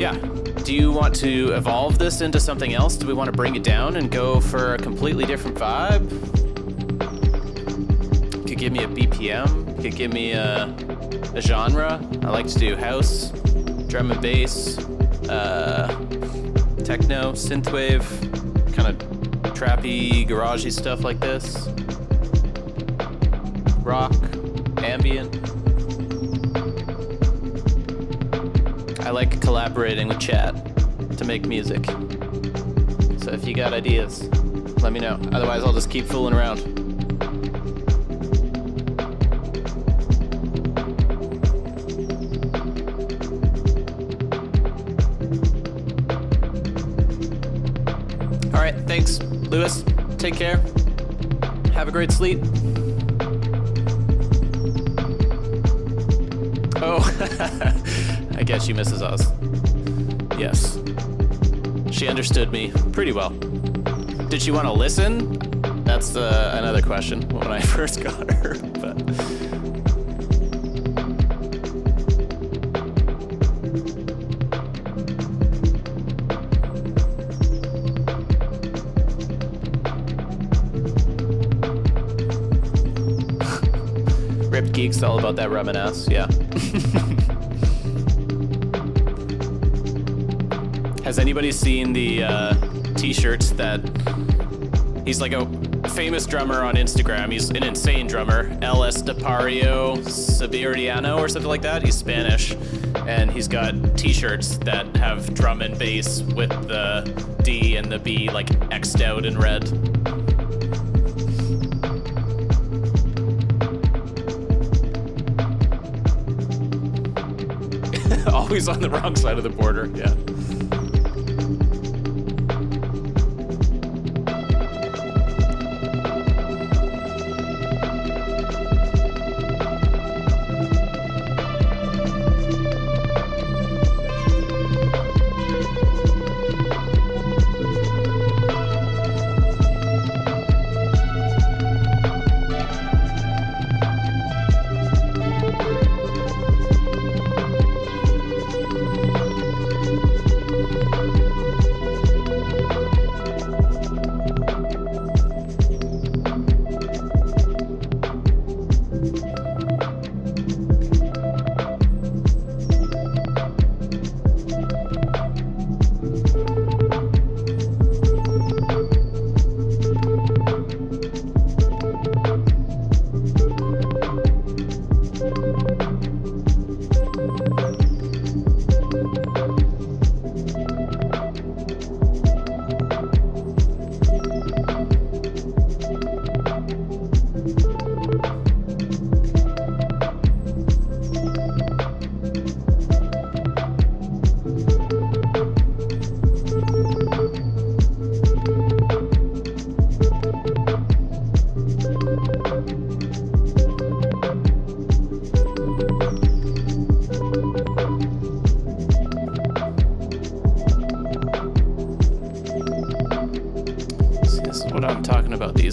Yeah. Do you want to evolve this into something else? Do we want to bring it down and go for a completely different vibe? You could give me a BPM. You could give me a genre. I like to do house, drum and bass, techno, synthwave, kind of trappy, garagey stuff like this. Rock, ambient. I like collaborating with chat to make music. So if you got ideas, let me know. Otherwise, I'll just keep fooling around. All right, thanks, Lewis. Take care. Have a great sleep. Oh, I guess you Mrs. Oz. Yes. She understood me pretty well. Did she want to listen? That's another question when I first got her, but... Ripped Geek's all about that rum and ass, yeah. Has anybody seen the t-shirts that he's like a famous drummer on Instagram? He's an insane drummer, El Estepario Sabiriano or something like that. He's Spanish, and he's got t-shirts that have drum and bass with the D and the B like X'd out in red. Always on the wrong side of the border, yeah.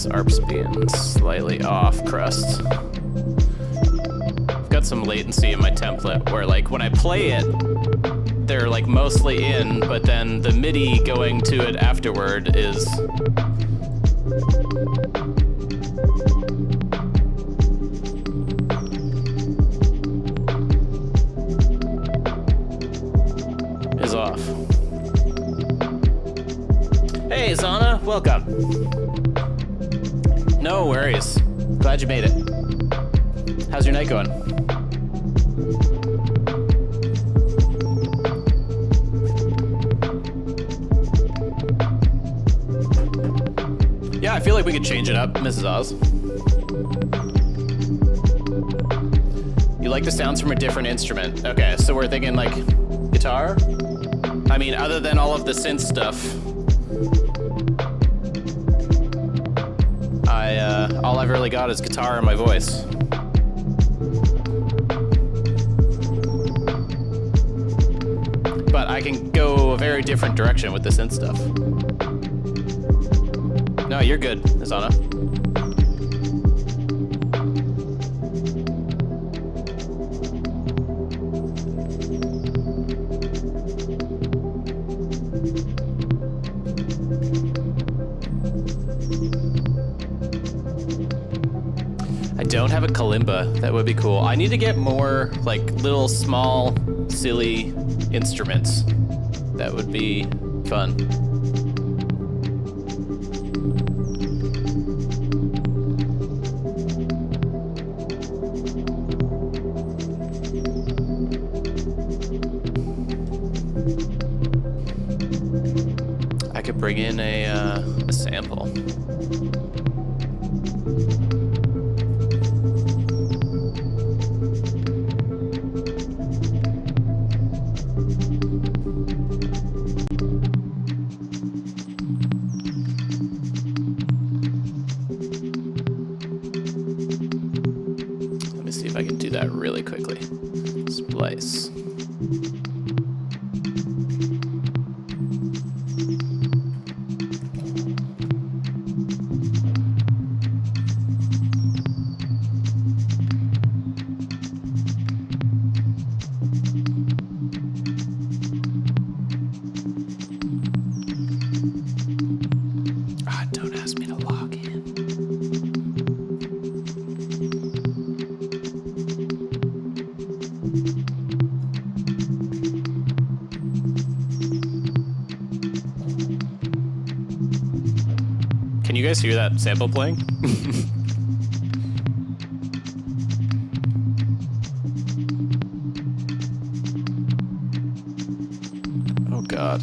ARPs being slightly off crust. I've got some latency in my template where like when I play it, they're like mostly in, but then the MIDI going to it afterward is off. Hey Zana, welcome. No worries. Glad you made it. How's your night going? Yeah, I feel like we could change it up, Mrs. Oz. You like the sounds from a different instrument. Okay, so we're thinking like guitar? I mean, other than all of the synth stuff, all I've really got is guitar and my voice. But I can go a very different direction with the synth stuff. No, you're good, Azana. don't have a kalimba. That would be cool. I need to get more like little small silly instruments. That would be fun. I could bring in a sample. Let me see if I can do that really quickly. Splice. Don't ask me to log in. Can you guys hear that sample playing? Oh God.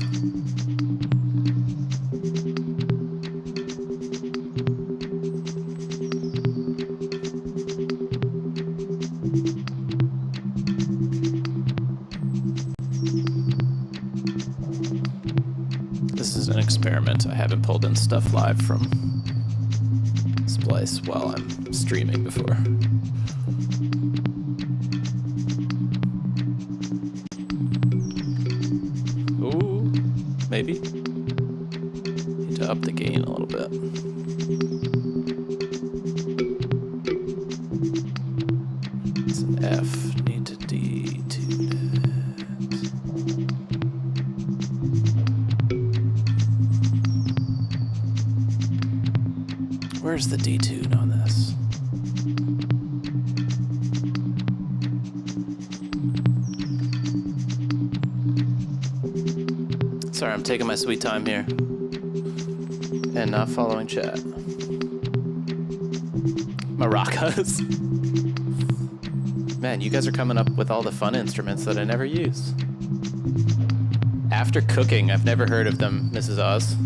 This is an experiment. I haven't pulled in stuff live from Splice while I'm streaming before. Ooh, maybe. Need to up the gain a little bit. It's an F. Need to detune it. Where's the detune on this? Sorry, I'm taking my sweet time here. And not following chat. Maracas. Man, you guys are coming up with all the fun instruments that I never use. After cooking, I've never heard of them, Mrs. Oz.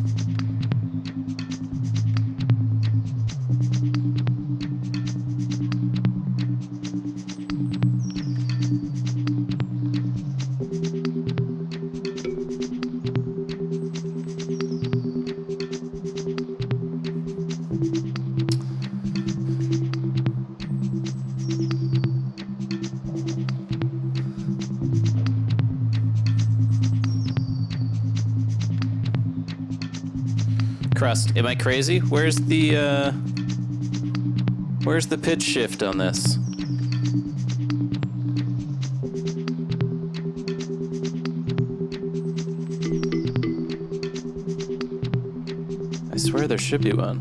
Crust, am I crazy? Where's the pitch shift on this? I swear there should be one.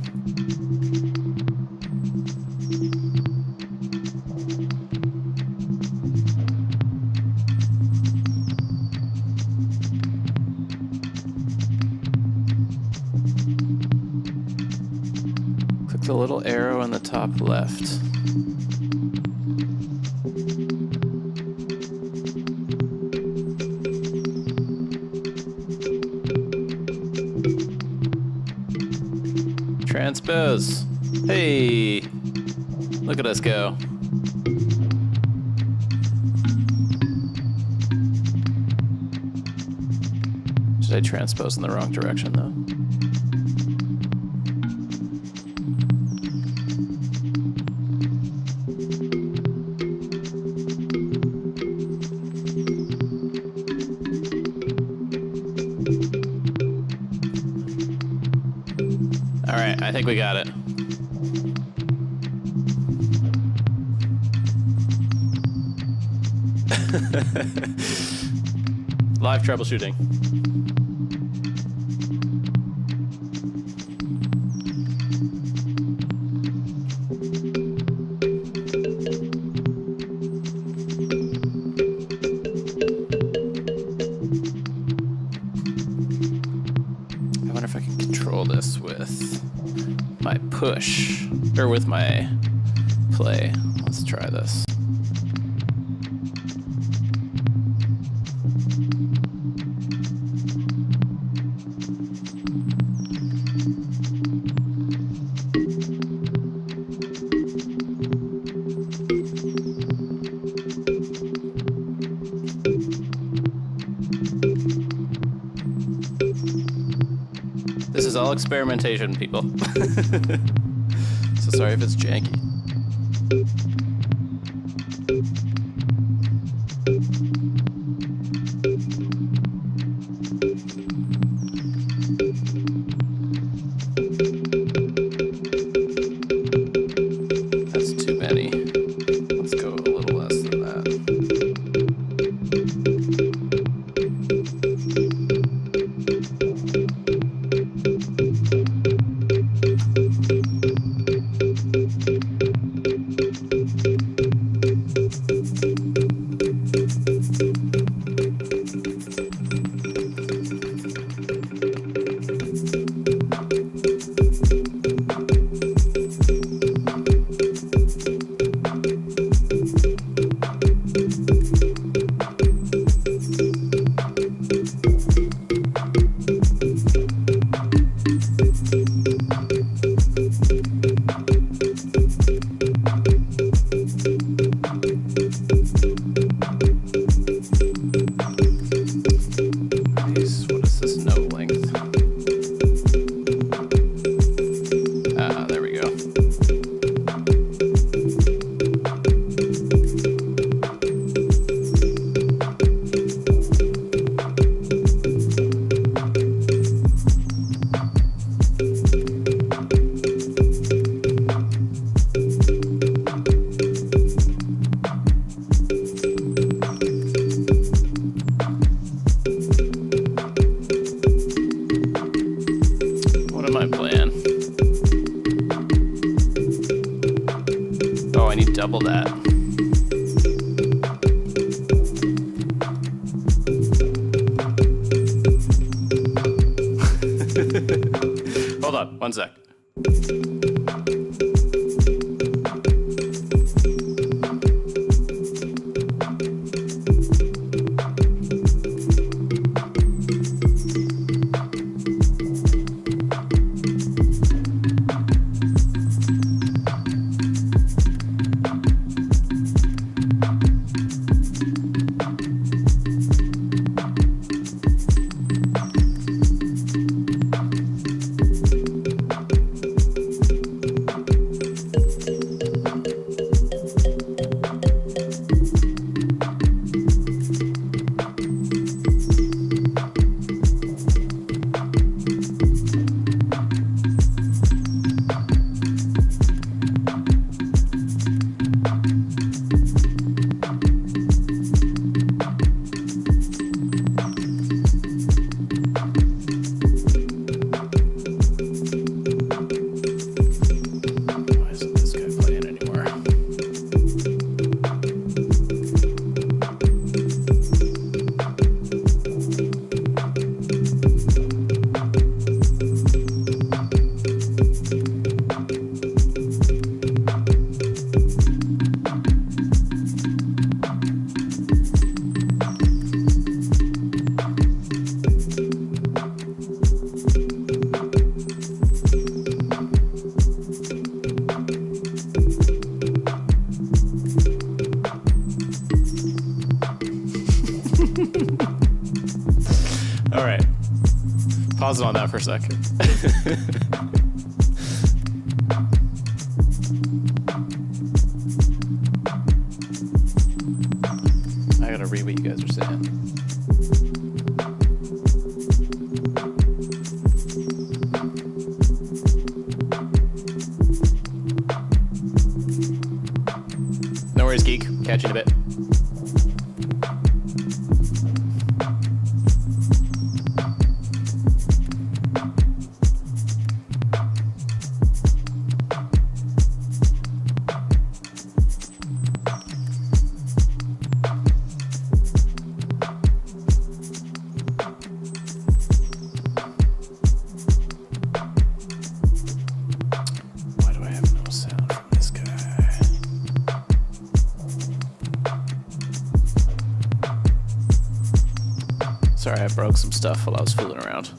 The little arrow on the top left. Transpose. Hey, look at us go. Did I transpose in the wrong direction though? All right, I think we got it. Live troubleshooting. push, or with my play. Let's try this. This is all experimentation, people. So sorry if it's janky. That's too many. Let's go a little less than that. What is this note length? Ah, there we go. What am I playing? Oh, I need double that. Hold on, one sec. Why isn't this guy playing anymore? All right. Pause it on that for a second. I gotta read what you guys are saying. No worries, Geek. Catch you in a bit. Sorry, I broke some stuff while I was fooling around.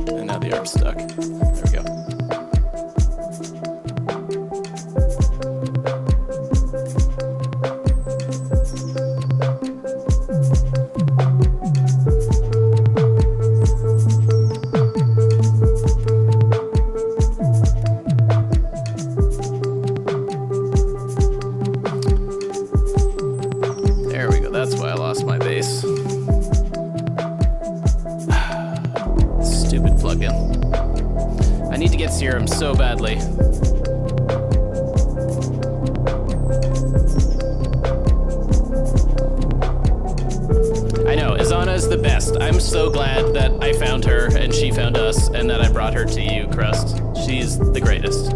And now the arm's stuck. There we go. There we go. That's why I lost my bass. Stupid plugin. I need to get Serum so badly. I know, Izana is the best. I'm so glad that I found her and she found us and that I brought her to you, Crust. She's the greatest.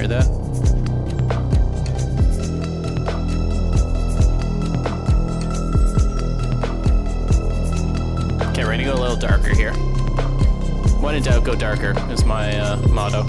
That. Okay, we're gonna go a little darker here. When in doubt, go darker is my motto.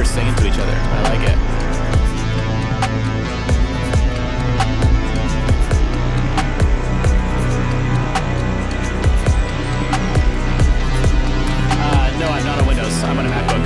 drummers singing to each other. I like it. No, I'm not on Windows. I'm on a MacBook.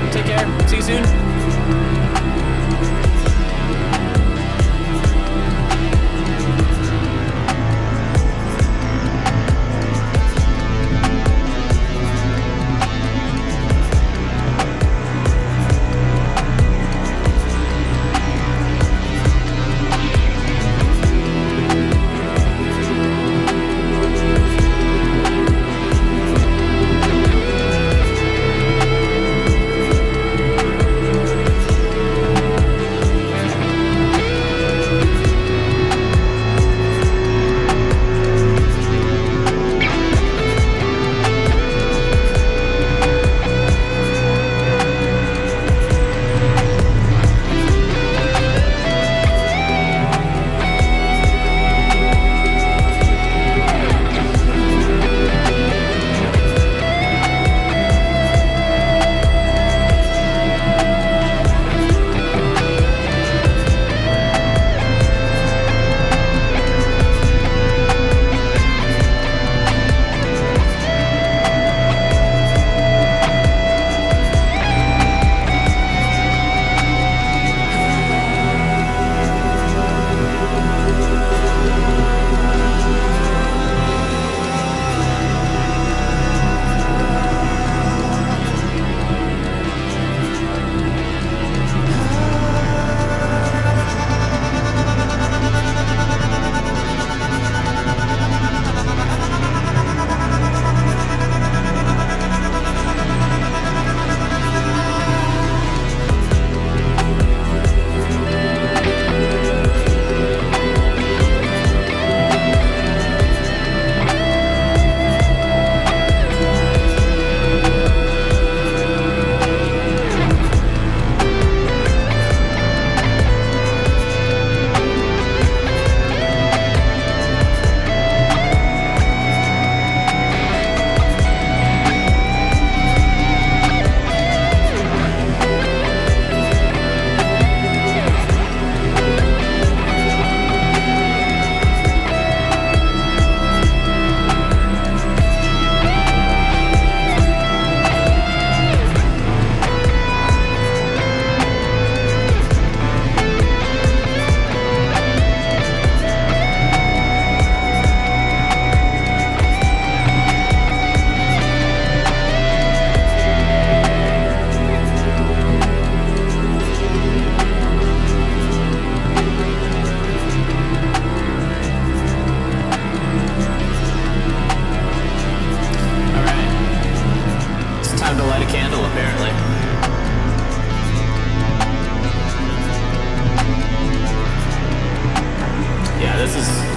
Take care. See you soon.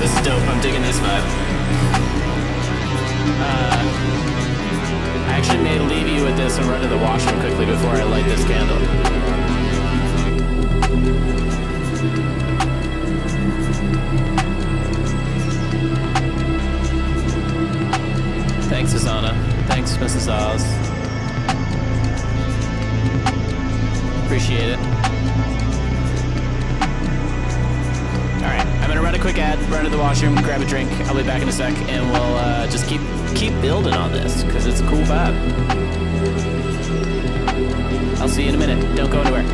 This is dope. I'm digging this vibe. I actually may leave you with this and run to the washroom quickly before I light this candle. Thanks, Susanna. Thanks, Mrs. Oz. Appreciate it. Alright, I'm gonna run a quick ad, run to the washroom, grab a drink. I'll be back in a sec, and we'll just keep building on this, because it's a cool vibe. I'll see you in a minute. Don't go anywhere.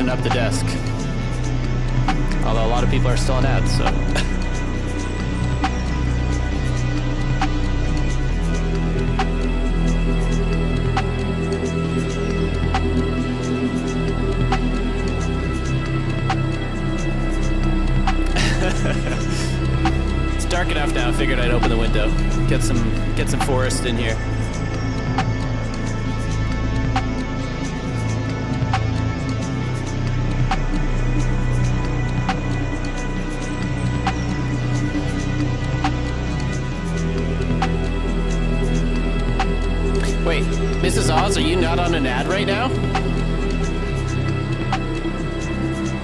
loosen up the desk. Although a lot of people are still on ads, so. It's dark enough now. I figured I'd open the window, get some forest in here. Wait, Mrs. Oz, are you not on an ad right now?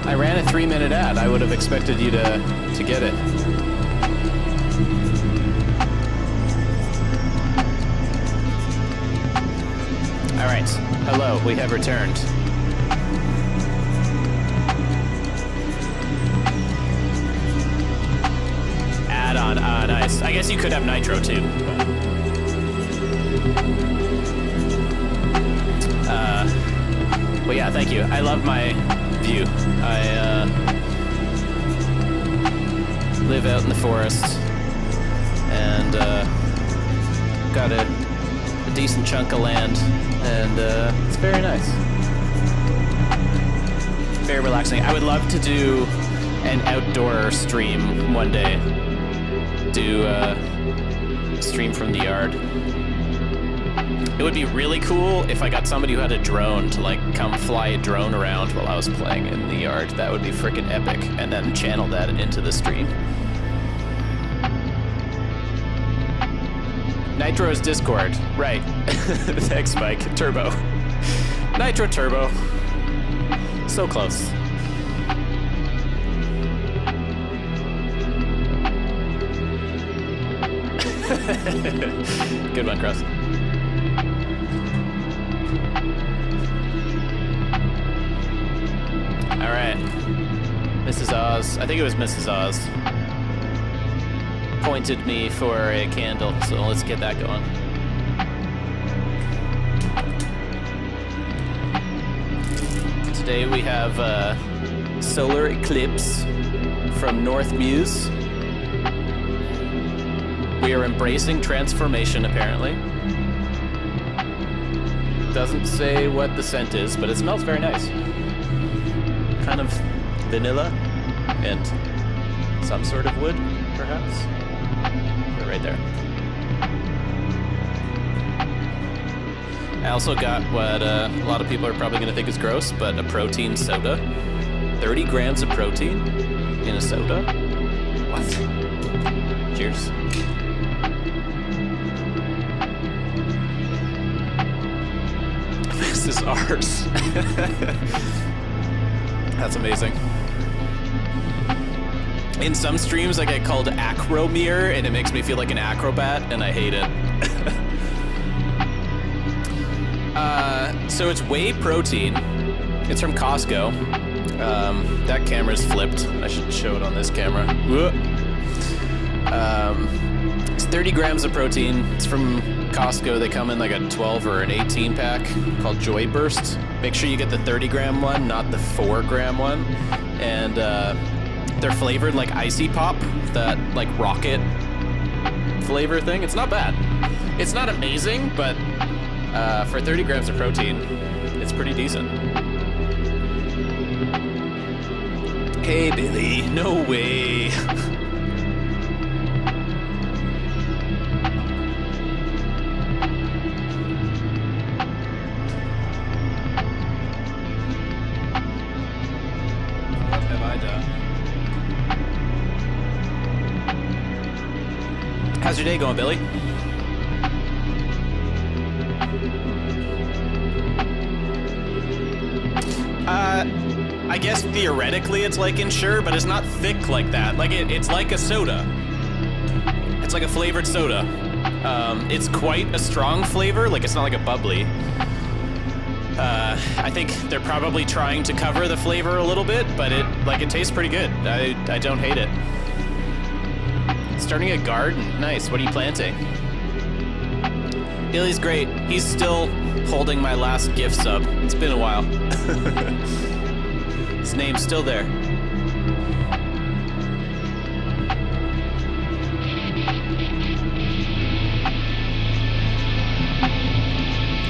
I ran a 3-minute ad. I would have expected you to get it. All right. Hello, we have returned. Ad on. Nice. I guess you could have Nitro too. Well, yeah, thank you. I love my view. I live out in the forest and got a decent chunk of land, and it's very nice. Very relaxing. I would love to do an outdoor stream one day. Do a stream from the yard. It would be really cool if I got somebody who had a drone to like come fly a drone around while I was playing in the yard. That would be freaking epic, and then channel that into the stream. Nitro is Discord, right? Thanks, Mike. Turbo. Nitro Turbo. So close. Good one, Cross. All right, Mrs. Oz. I think it was Mrs. Oz. Pointed me for a candle, so let's get that going. Today we have solar eclipse from North Muse. We are embracing transformation, apparently. Doesn't say what the scent is, but it smells very nice. Kind of vanilla and some sort of wood, perhaps. They're right there. I also got what a lot of people are probably going to think is gross, but a protein soda. 30 grams of protein in a soda? What? Cheers. This is ours. That's amazing. In some streams, I get called acromere, and it makes me feel like an acrobat, and I hate it. So it's whey protein. It's from Costco. That camera's flipped. I should show it on this camera. It's 30 grams of protein. It's from Costco. They come in like a 12 or an 18 pack called Joy Burst. Make sure you get the 30 gram one, not the 4 gram one. And they're flavored like Icy Pop, that like rocket flavor thing. It's not bad. It's not amazing, but for 30 grams of protein, it's pretty decent. Hey, Billy. No way. What have I done? How's your day going, Billy? I guess theoretically it's like Ensure, but it's not thick like that. Like it's like a soda. It's like a flavored soda. It's quite a strong flavor. Like it's not like a bubbly. I think they're probably trying to cover the flavor a little bit, but it tastes pretty good. I don't hate it. Starting a garden. Nice. What are you planting? Billy's great. He's still holding my last gift sub. It's been a while. His name's still there.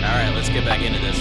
Alright, let's get back into this.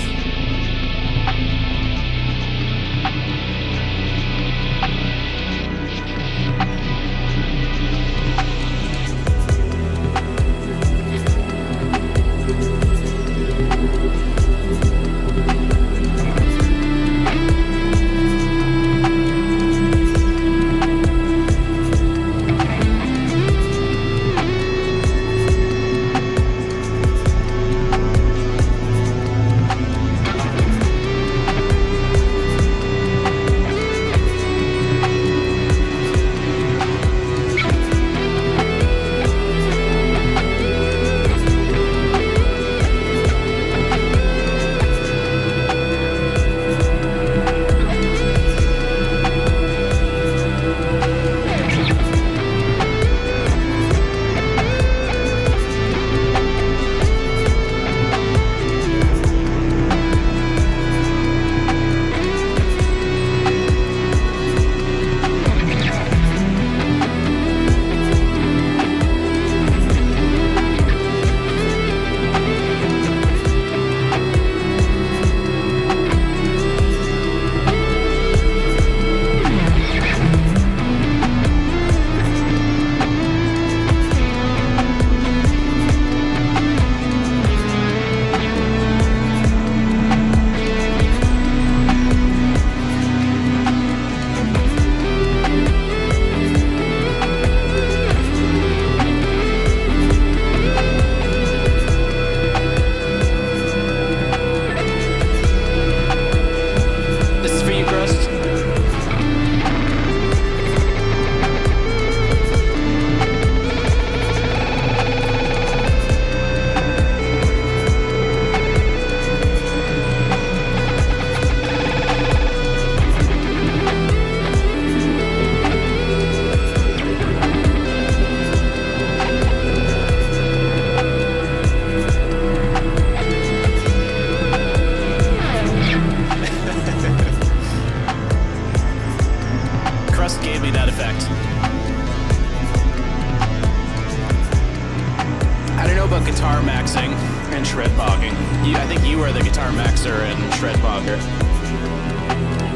guitar maxing and shred bogging. I think you are the guitar maxer and shred bogger.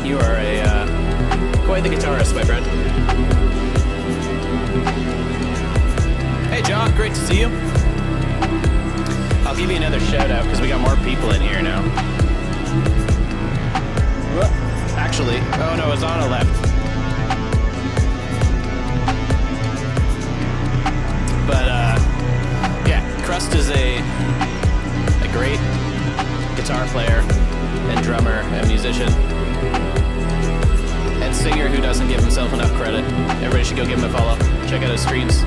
You are quite the guitarist, my friend. Hey, John, great to see you. I'll give you another shout out because we got more people in here now. Actually, oh no, Azana left. But yeah, Crust is a great guitar player and drummer and musician and singer who doesn't give himself enough credit. Everybody should go give him a follow. Check out his streams.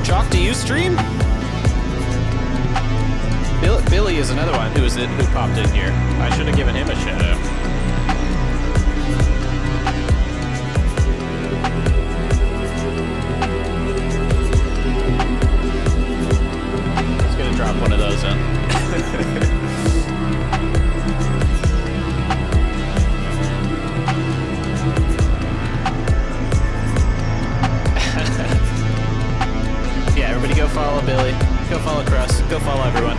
Chalk, do you stream? Billy is another one who popped in here. I should have given him a shout out. Just gonna drop one of those in. Yeah, everybody go follow Billy. Go follow Crust. Go follow everyone.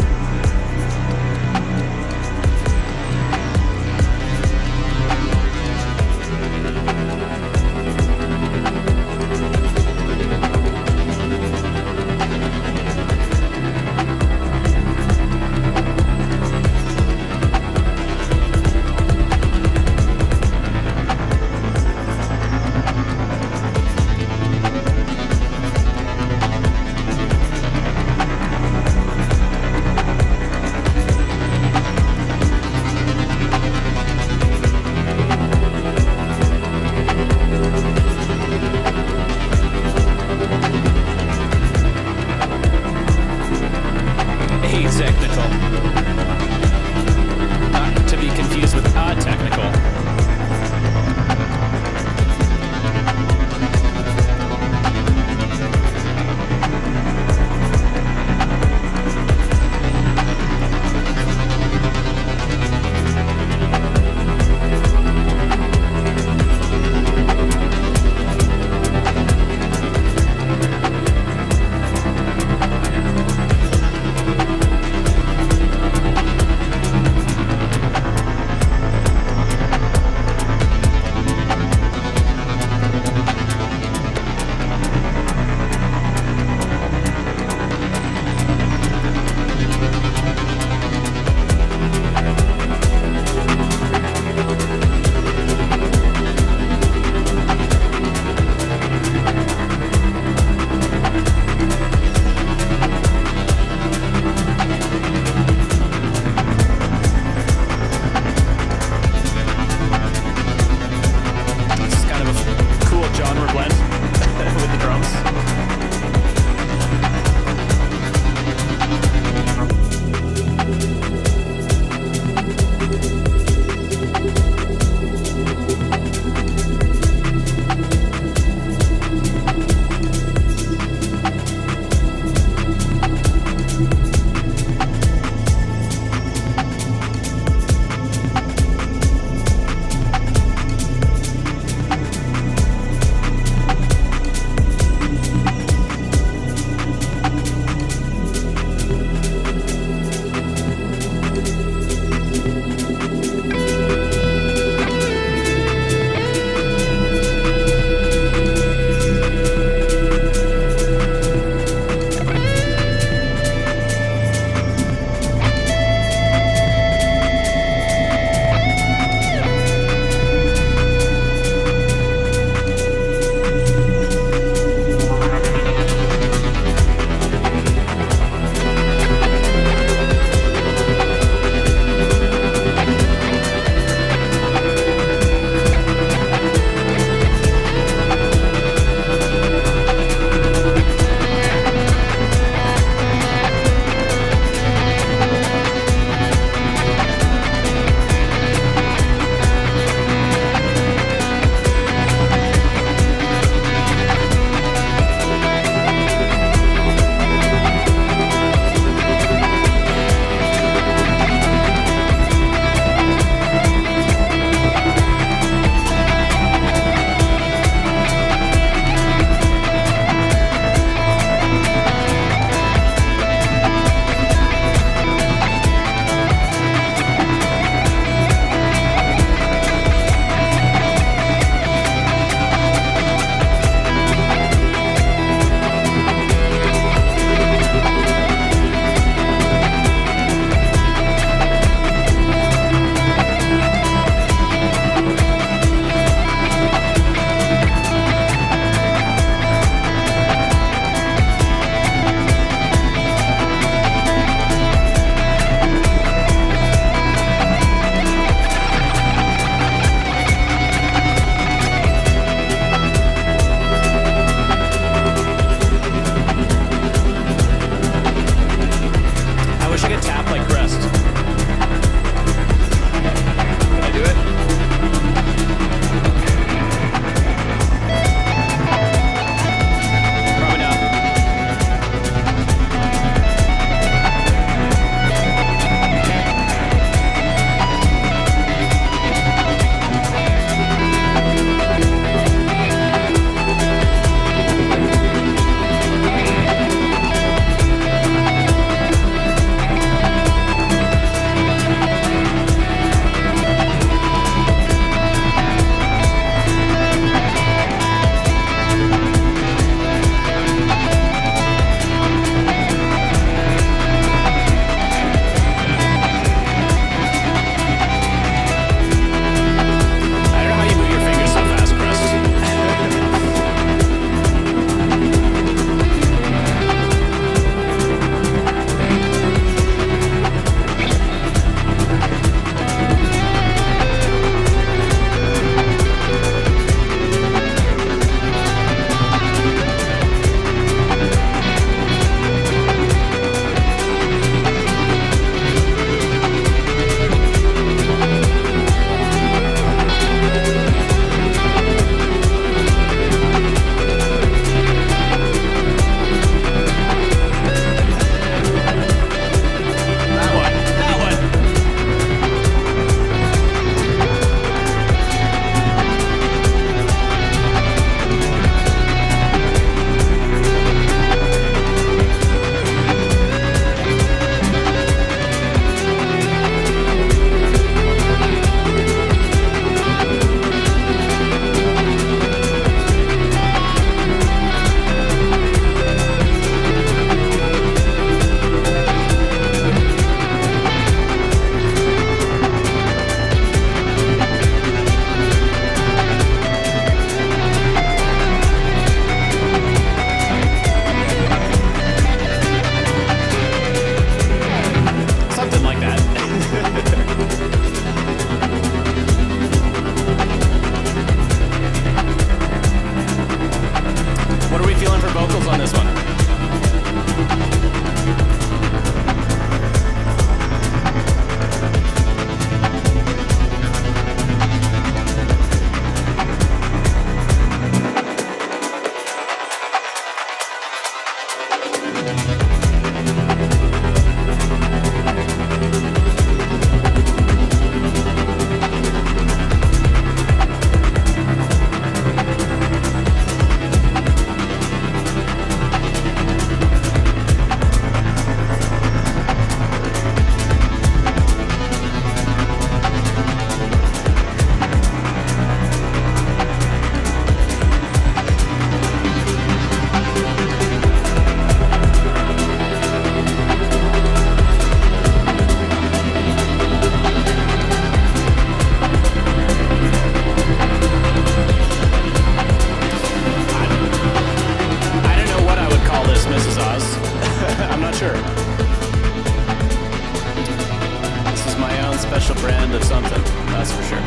This is my own special brand of something, that's for sure.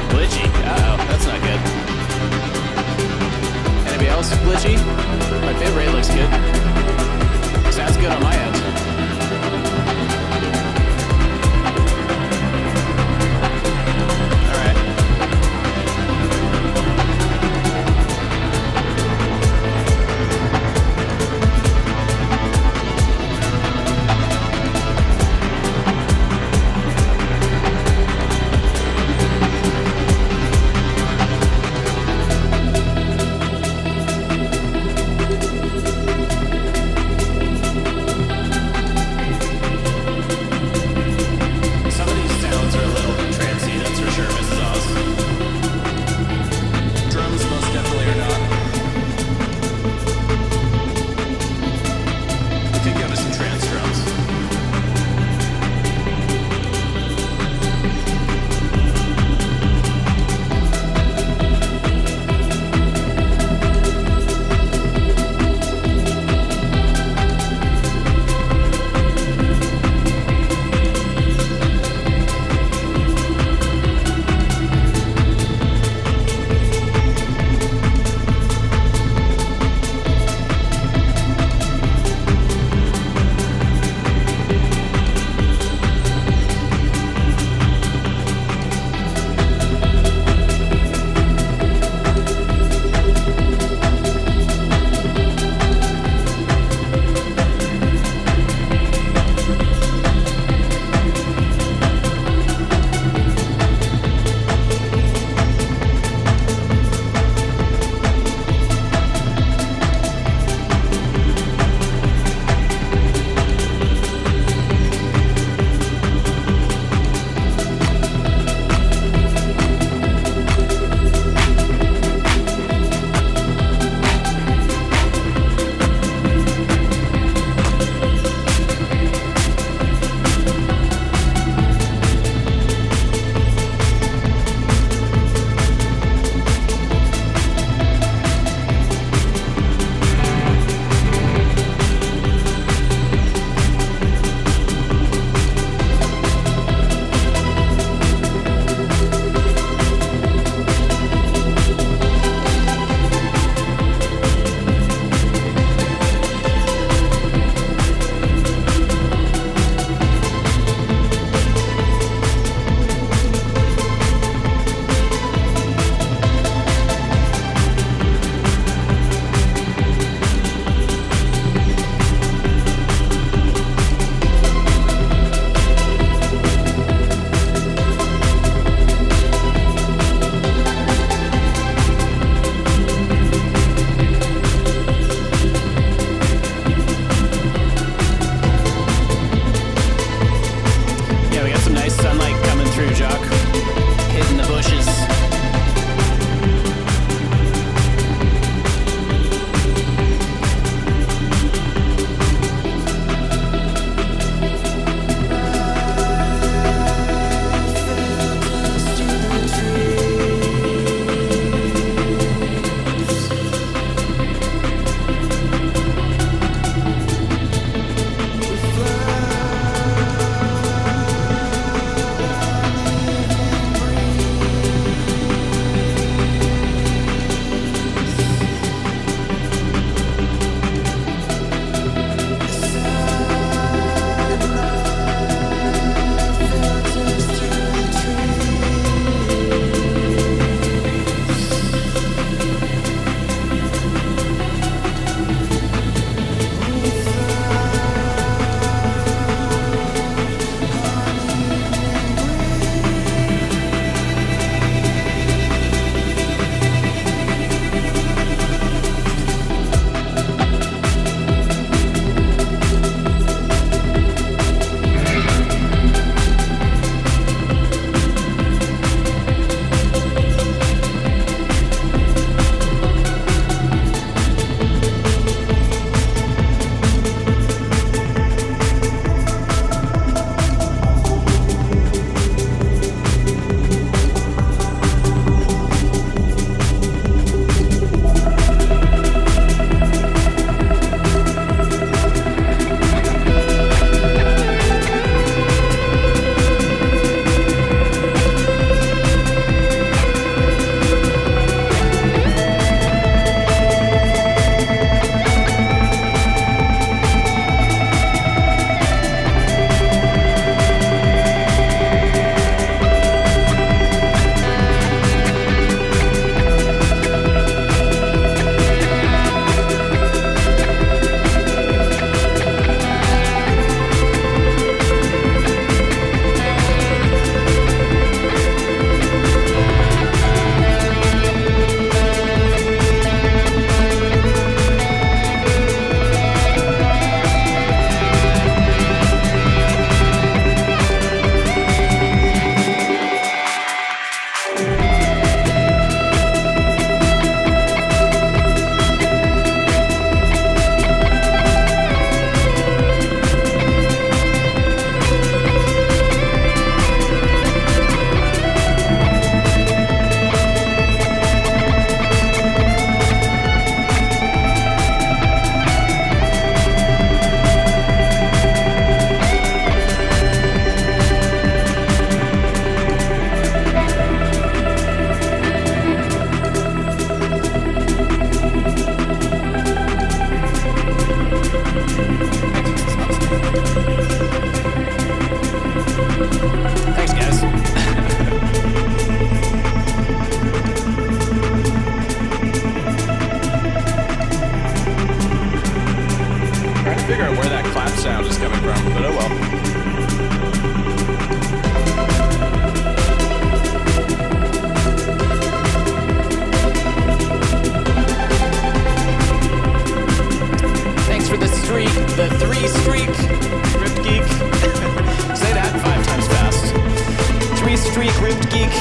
Glitchy. Uh-oh, that's not good. Anybody else glitchy? My bit rate looks good. Sounds good on my end. All right. Thanks, guys. Trying to figure out where that clap sound is coming from, but oh well. Thanks for the streak, the 3 streak, Ripped Geek. Say that 5 times fast. 3 streak, Ripped Geek.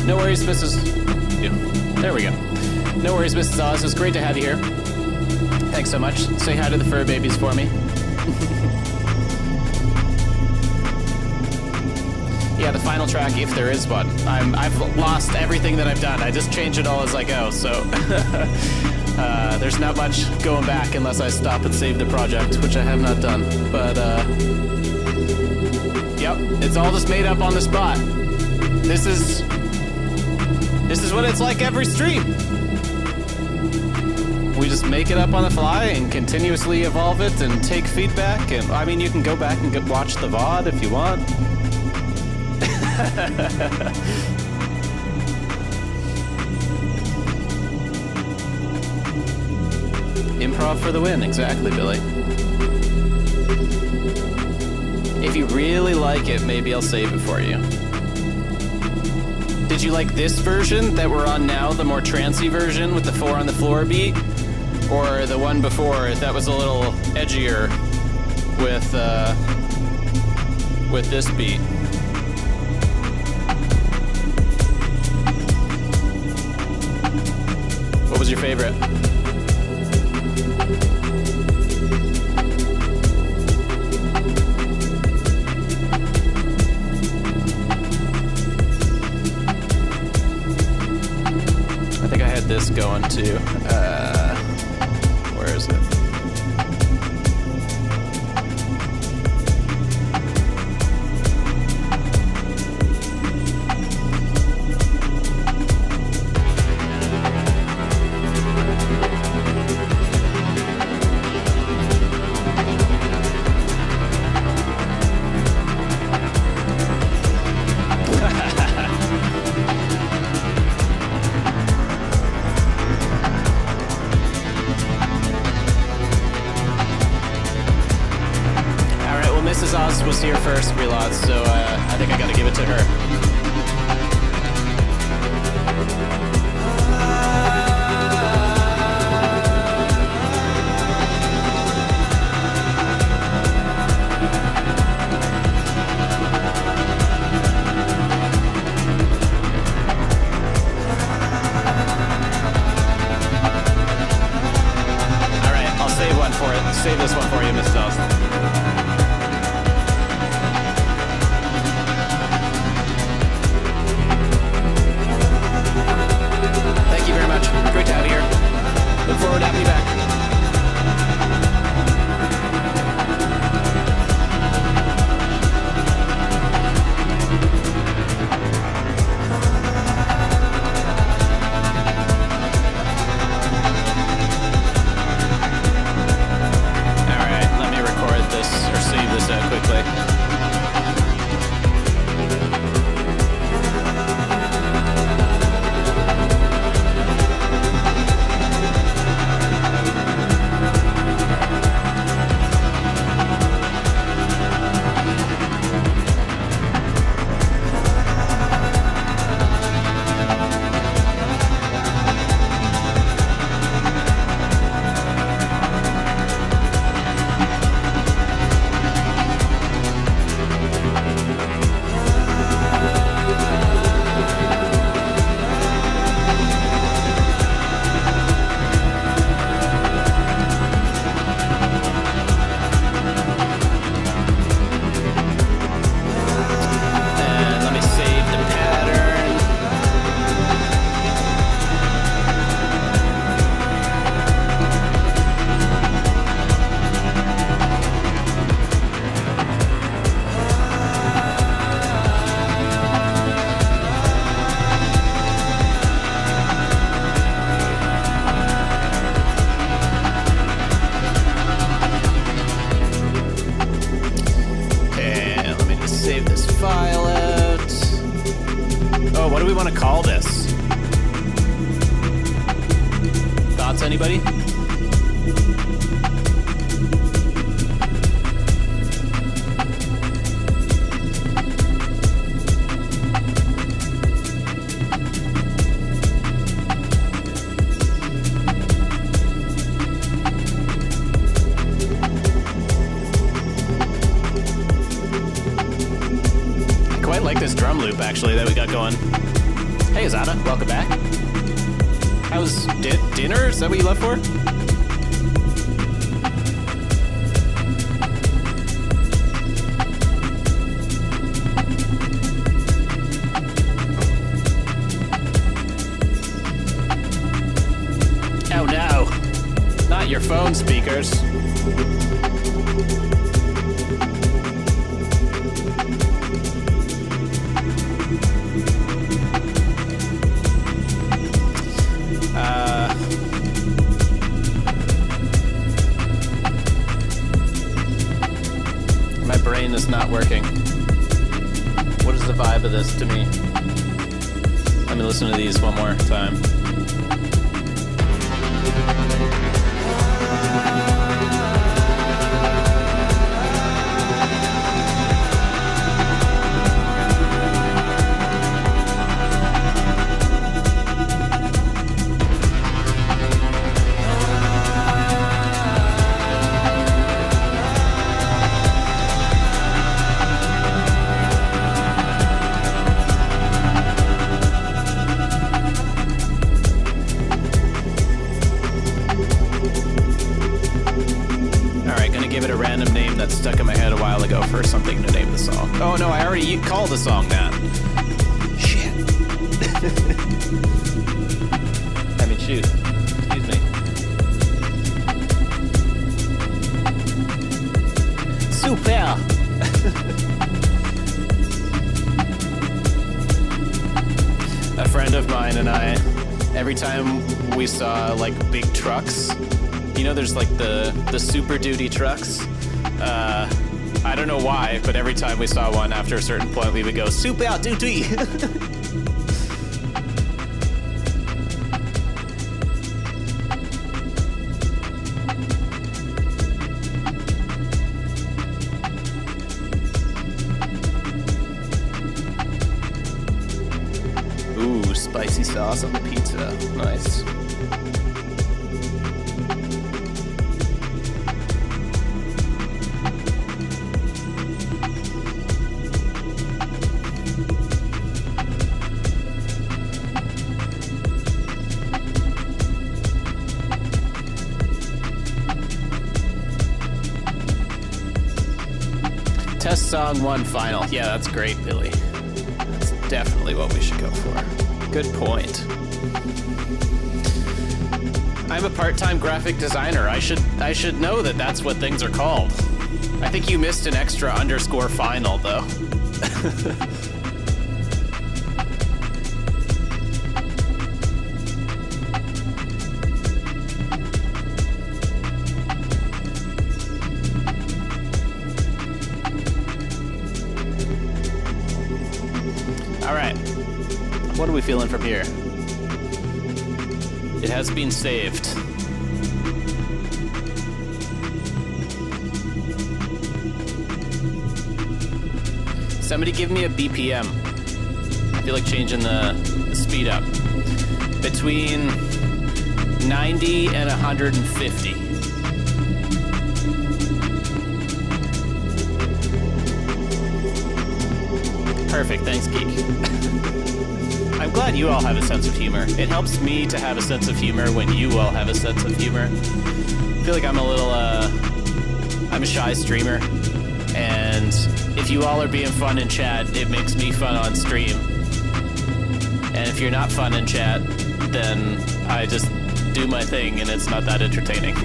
No worries, Mrs. Yeah, there we go. No worries, Mrs. Oz. It was great to have you here. Thanks so much. Say hi to the fur babies for me. Yeah, the final track, if there is one. I've lost everything that I've done. I just change it all as I go, so there's not much going back unless I stop and save the project, which I have not done. But yep, it's all just made up on the spot. This is what it's like every stream. We just make it up on the fly and continuously evolve it and take feedback. And I mean, you can go back and watch the VOD if you want. Improv for the win, exactly, Billy. If you really like it, maybe I'll save it for you. Did you like this version that we're on now, the more trancey version with the 4 on the floor beat? Or the one before that was a little edgier with this beat? favorite? I think I had this going too. Where is it? Mrs. Oz was here first, Reload, so I think I gotta give it to her. Alright, I'll save one for it. Save this one for you, Mrs. Oz. Thank you very much. Great to have you here. Look forward to having you back. All right, let me record this or save this out quickly. Save this file out. Oh, what do we want to call this? Thoughts, anybody? I like this drum loop, actually, that we got going. Hey, Azana, welcome back. How's dinner? Is that what you left for? Oh no, not your phone speakers. My brain is not working. What is the vibe of this to me? Let me listen to these one more time. you call the song that. Shit. I mean, shoot. Excuse me. Super. A friend of mine and I, every time we saw like big trucks, you know, there's like the Super Duty trucks. I don't know why, but every time we saw one after a certain point, we would go Super Duty. Ooh, spicy sauce on the pizza. Nice. Test song 1 final. Yeah, that's great, Billy. That's definitely what we should go for. Good point. I'm a part-time graphic designer. I should know that that's what things are called. I think you missed an extra underscore final, though. All right. What are we feeling from here? It has been saved. Somebody give me a BPM. I feel like changing the speed up. Between 90 and 150. Perfect, thanks, Geek. I'm glad you all have a sense of humor. It helps me to have a sense of humor when you all have a sense of humor. I feel like I'm a shy streamer. And if you all are being fun in chat, it makes me fun on stream. And if you're not fun in chat, then I just do my thing and it's not that entertaining.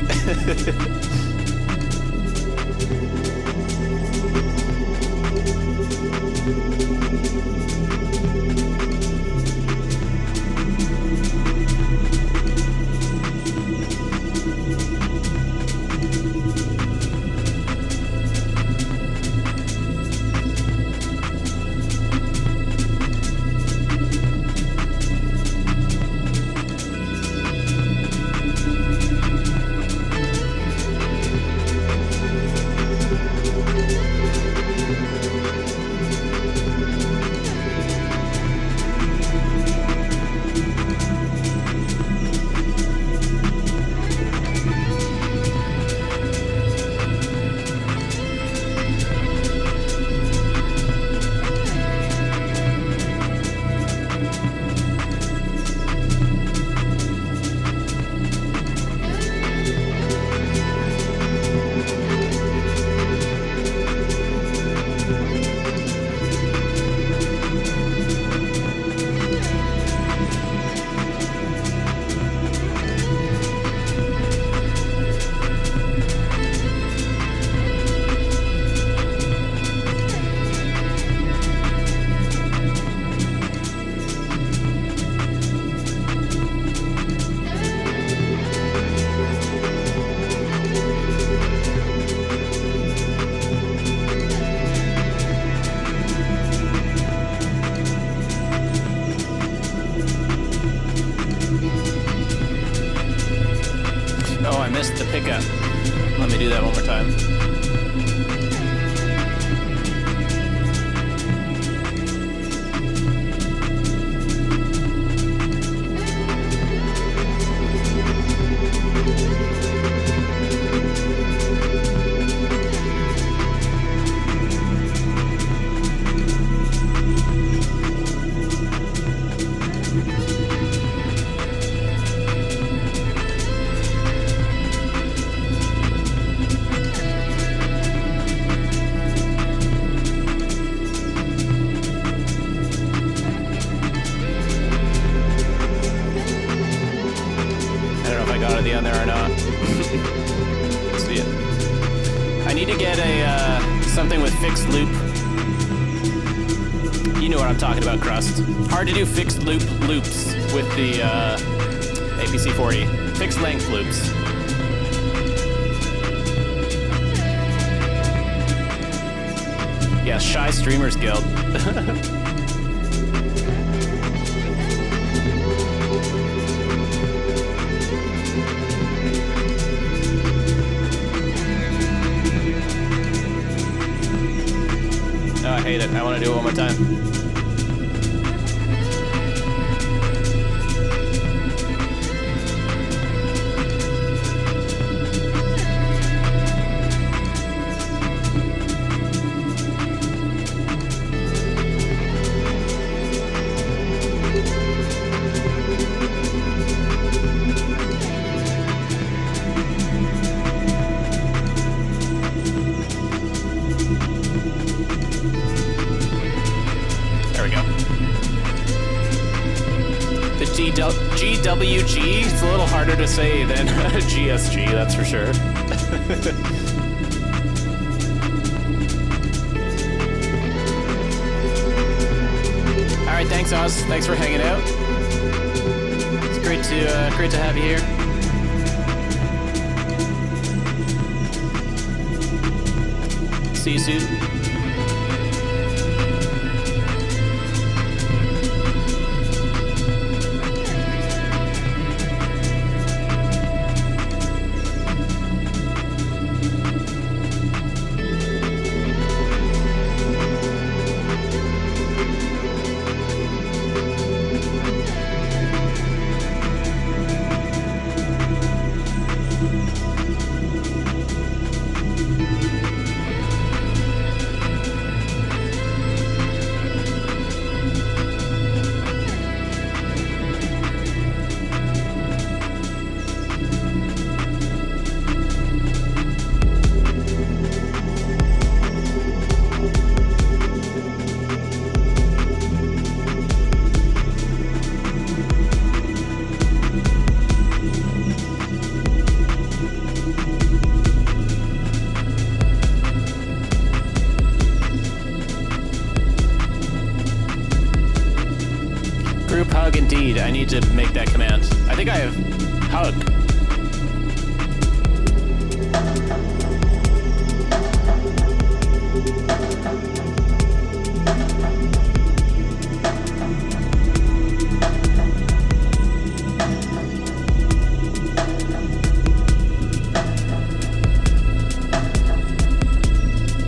Oh, I missed the pickup. Let me do that one more time. be on there or not. See it. I need to get a something with fixed loop. You know what I'm talking about, Crust. Hard to do fixed loop loops with the APC 40. Fixed length loops. Yeah, Shy Streamers Guild. Oh, I hate it. I want to do it one more time. GWG, it's a little harder to say than GSG, that's for sure. Alright, thanks Oz. Thanks for hanging out. It's great to have you here. See you soon. Indeed, I need to make that command. I think I have hug.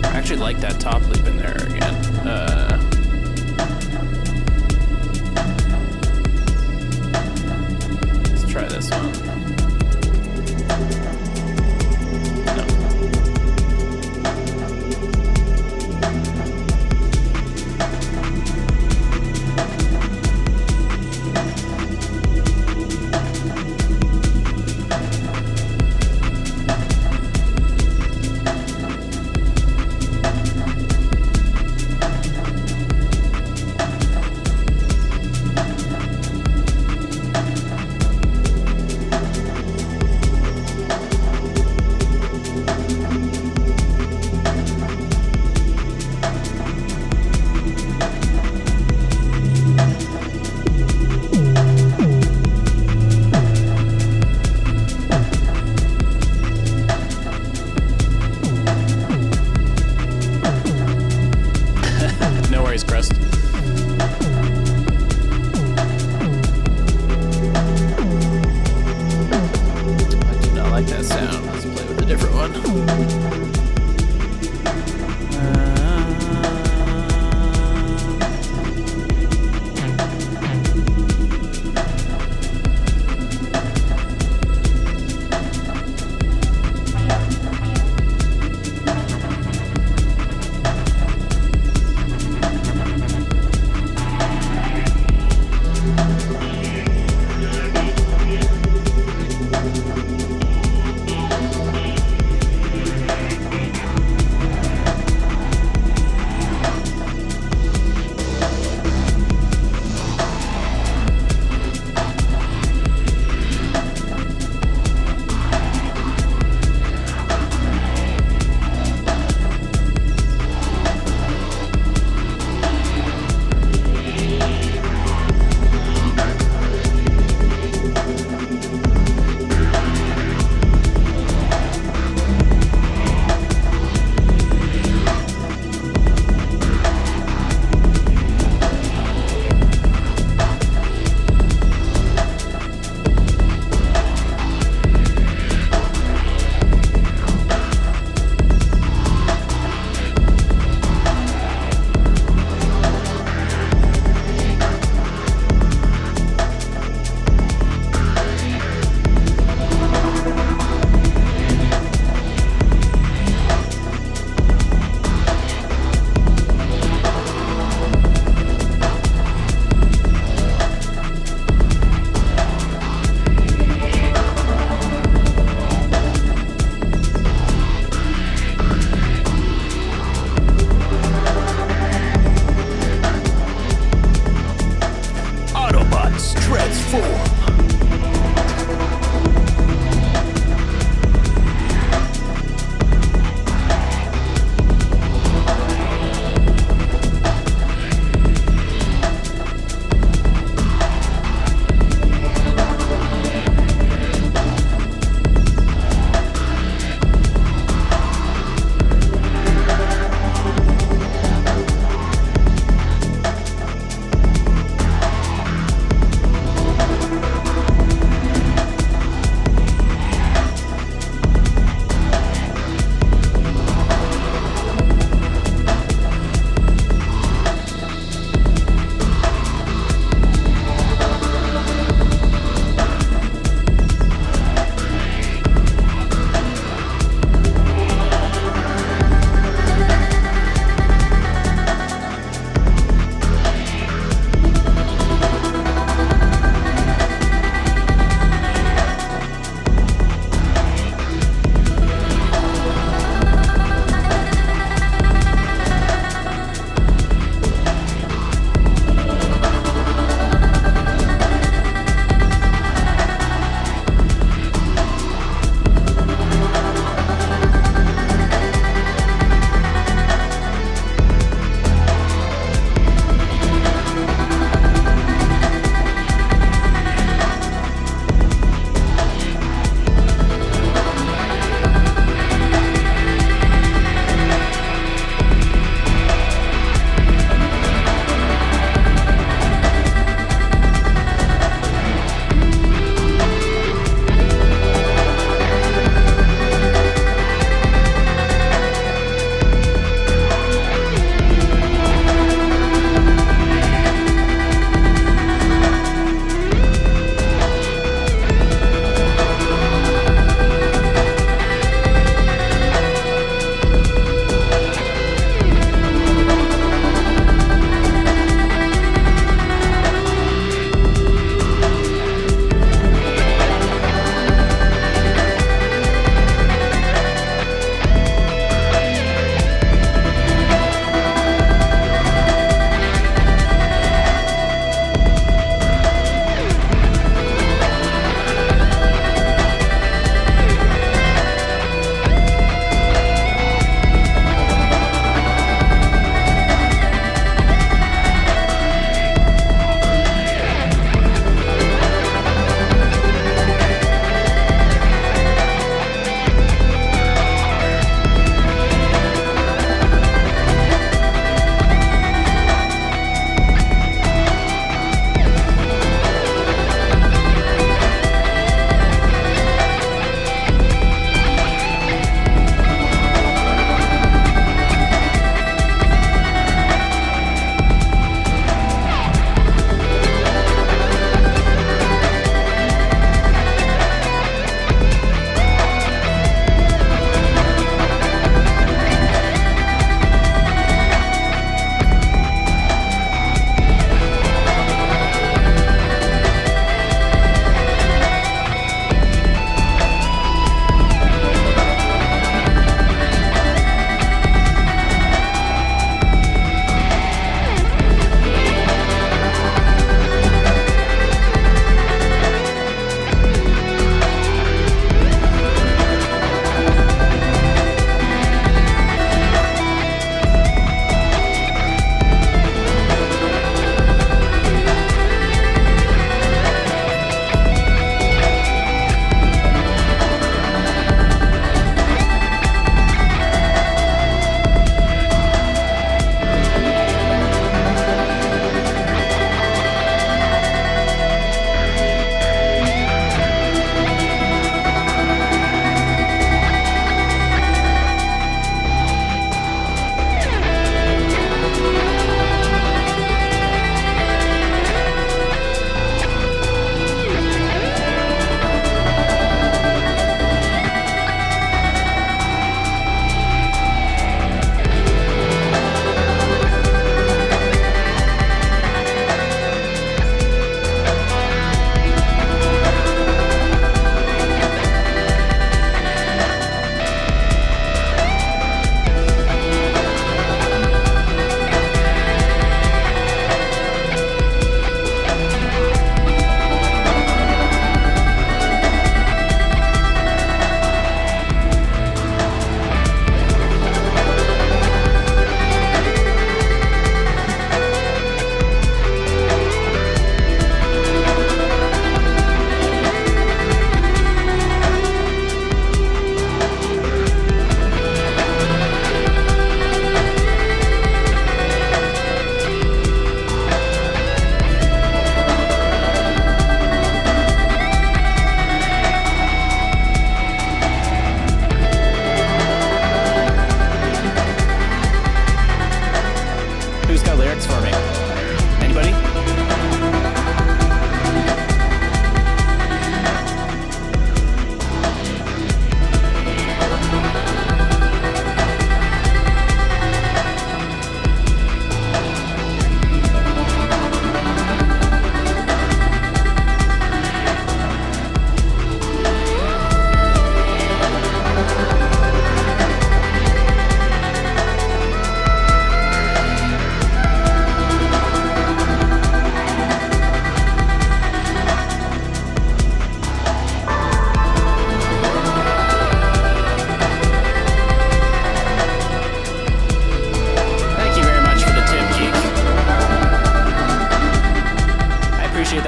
I actually like that top loop in there again. Try this one. No.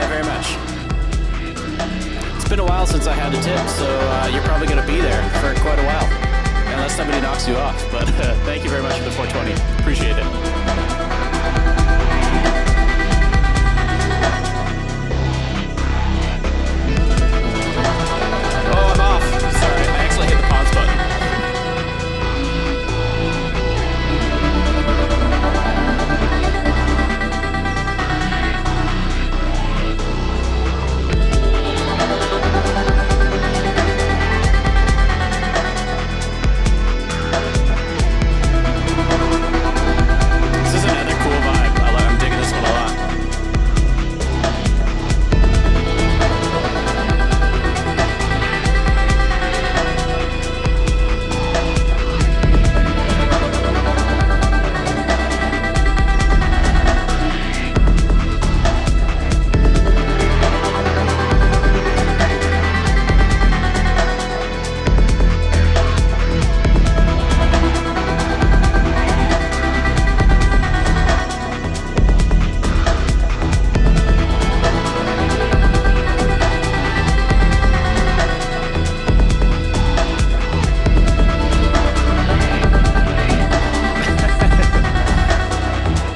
very much. It's been a while since I had a tip, so you're probably going to be there for quite a while. Unless somebody knocks you off. But thank you very much for the 420. Appreciate it. Oh, I'm off. Sorry, I actually hit the pause button. This is another cool vibe. I'm digging this one a lot.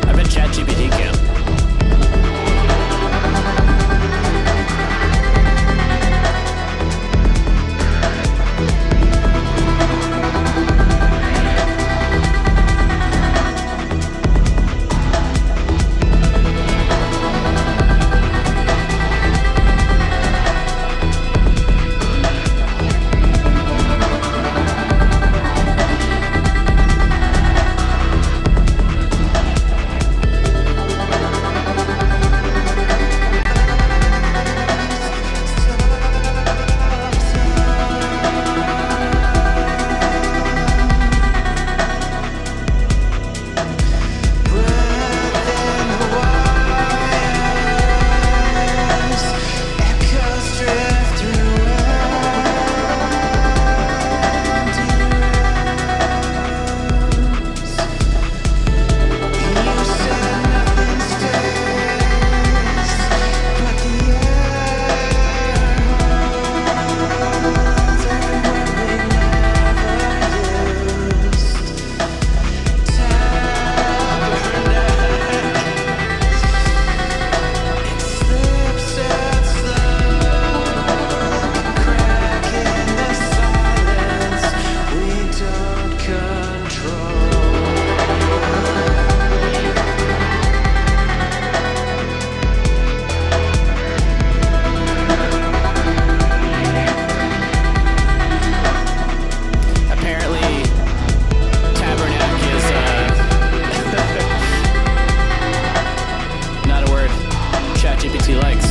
I bet ChatGPT can. Apparently, tabernac is not a word ChatGPT likes.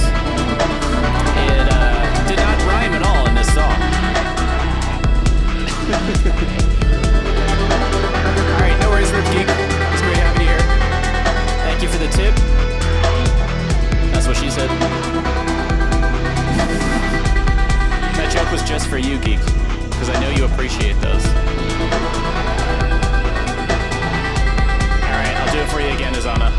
It did not rhyme at all in this song. Alright, no worries, Rip Geek. It's great having you here. Thank you for the tip. That's what she said. That joke was just for you, Geek, because I know you appreciate those. Alright, I'll do it for you again, Azana.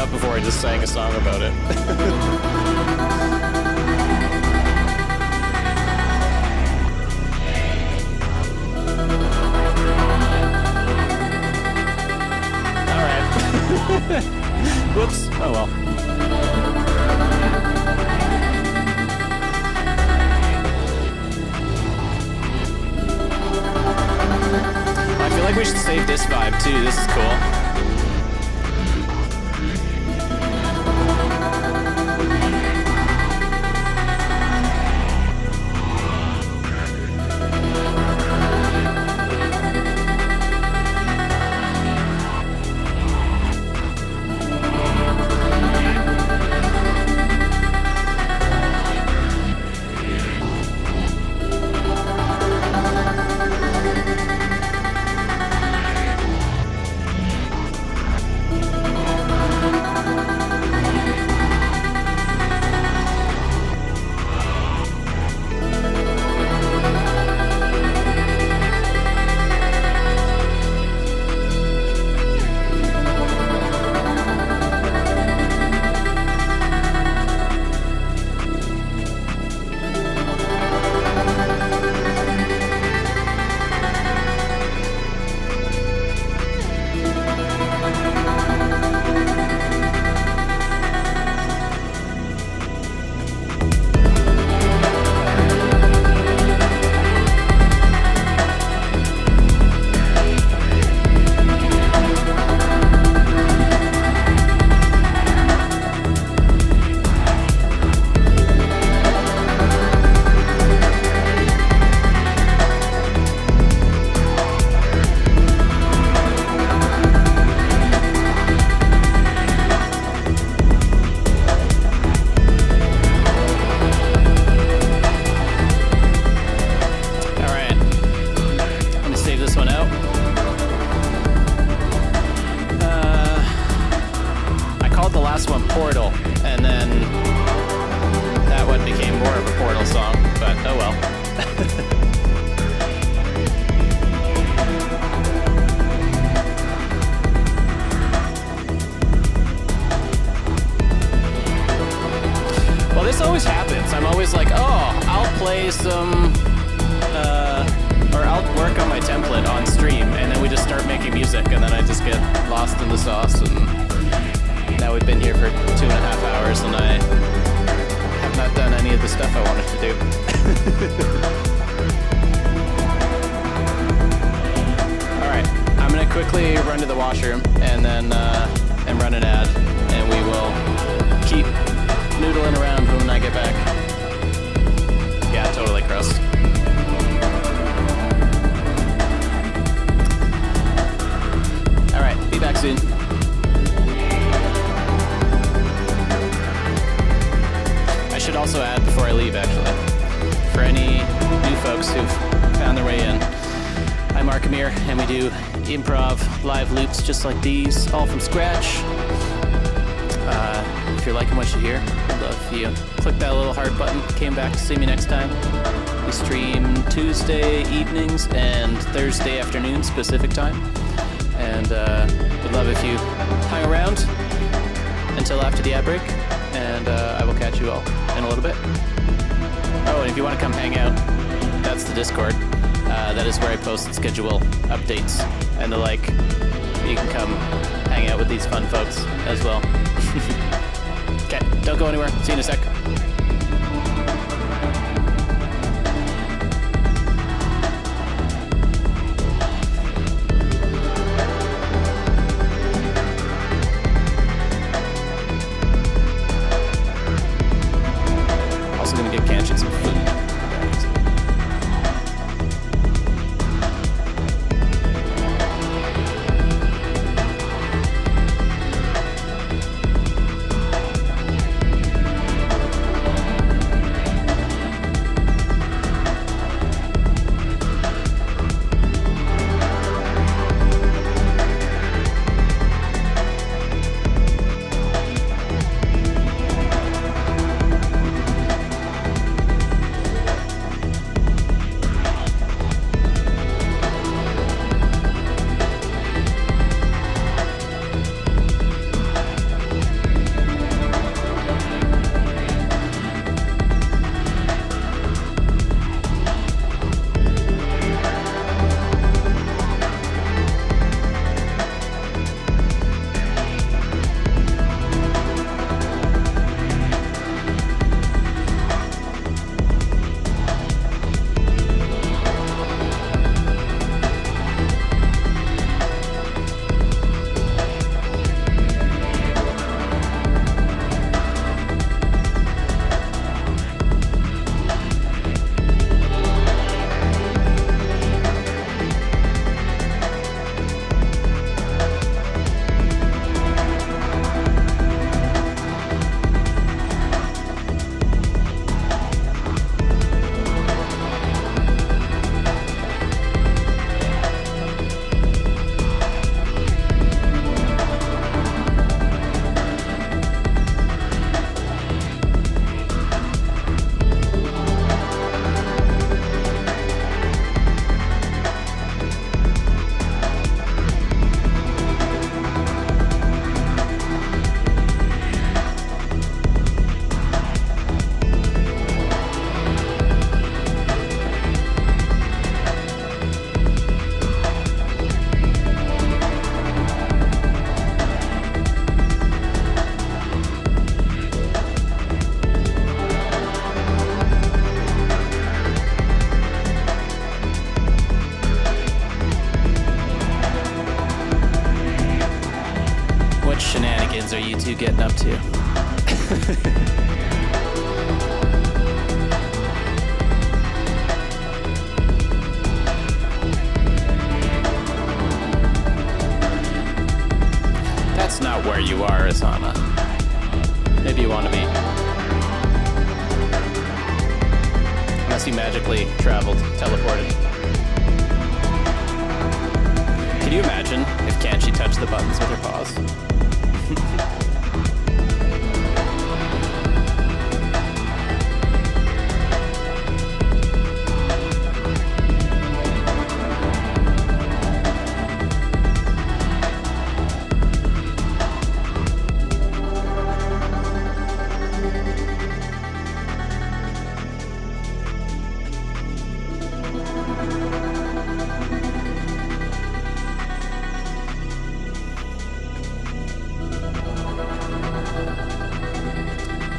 up before I just sang a song about it. Whoops. Oh well. I feel like we should save this vibe too. This is cool. Portal, and then that one became more of a Portal song, but oh well. Well, this always happens. I'm always like, oh, I'll play some, or I'll work on my template on stream, and then we just start making music, and then I just get lost in the sauce, and now we've been here for 2.5 hours, and I have not done any of the stuff I wanted to do. All right, I'm gonna quickly run to the washroom, and then and run an ad, and we will keep noodling around when I get back. Yeah, totally crust. All right, be back soon. I should also add before I leave, actually, for any new folks who've found their way in, I'm Mark Amir, and we do improv live loops just like these, all from scratch. If you're liking what you hear, I'd love if you click that little heart button, came back to see me next time. We stream Tuesday evenings and Thursday afternoons Pacific time, and would love if you hang around until after the ad break, and I will catch you all in a little bit. Oh, and if you want to come hang out, that's the Discord. That is where I post schedule updates and the like. You can come hang out with these fun folks as well. Okay, don't go anywhere. See you in a sec. Also gonna get Kanchan some food. two getting up to? That's not where you are, Asana. Maybe you want to be. Unless you magically traveled, teleported. Can you imagine if Kanchi touched the buttons with her paws?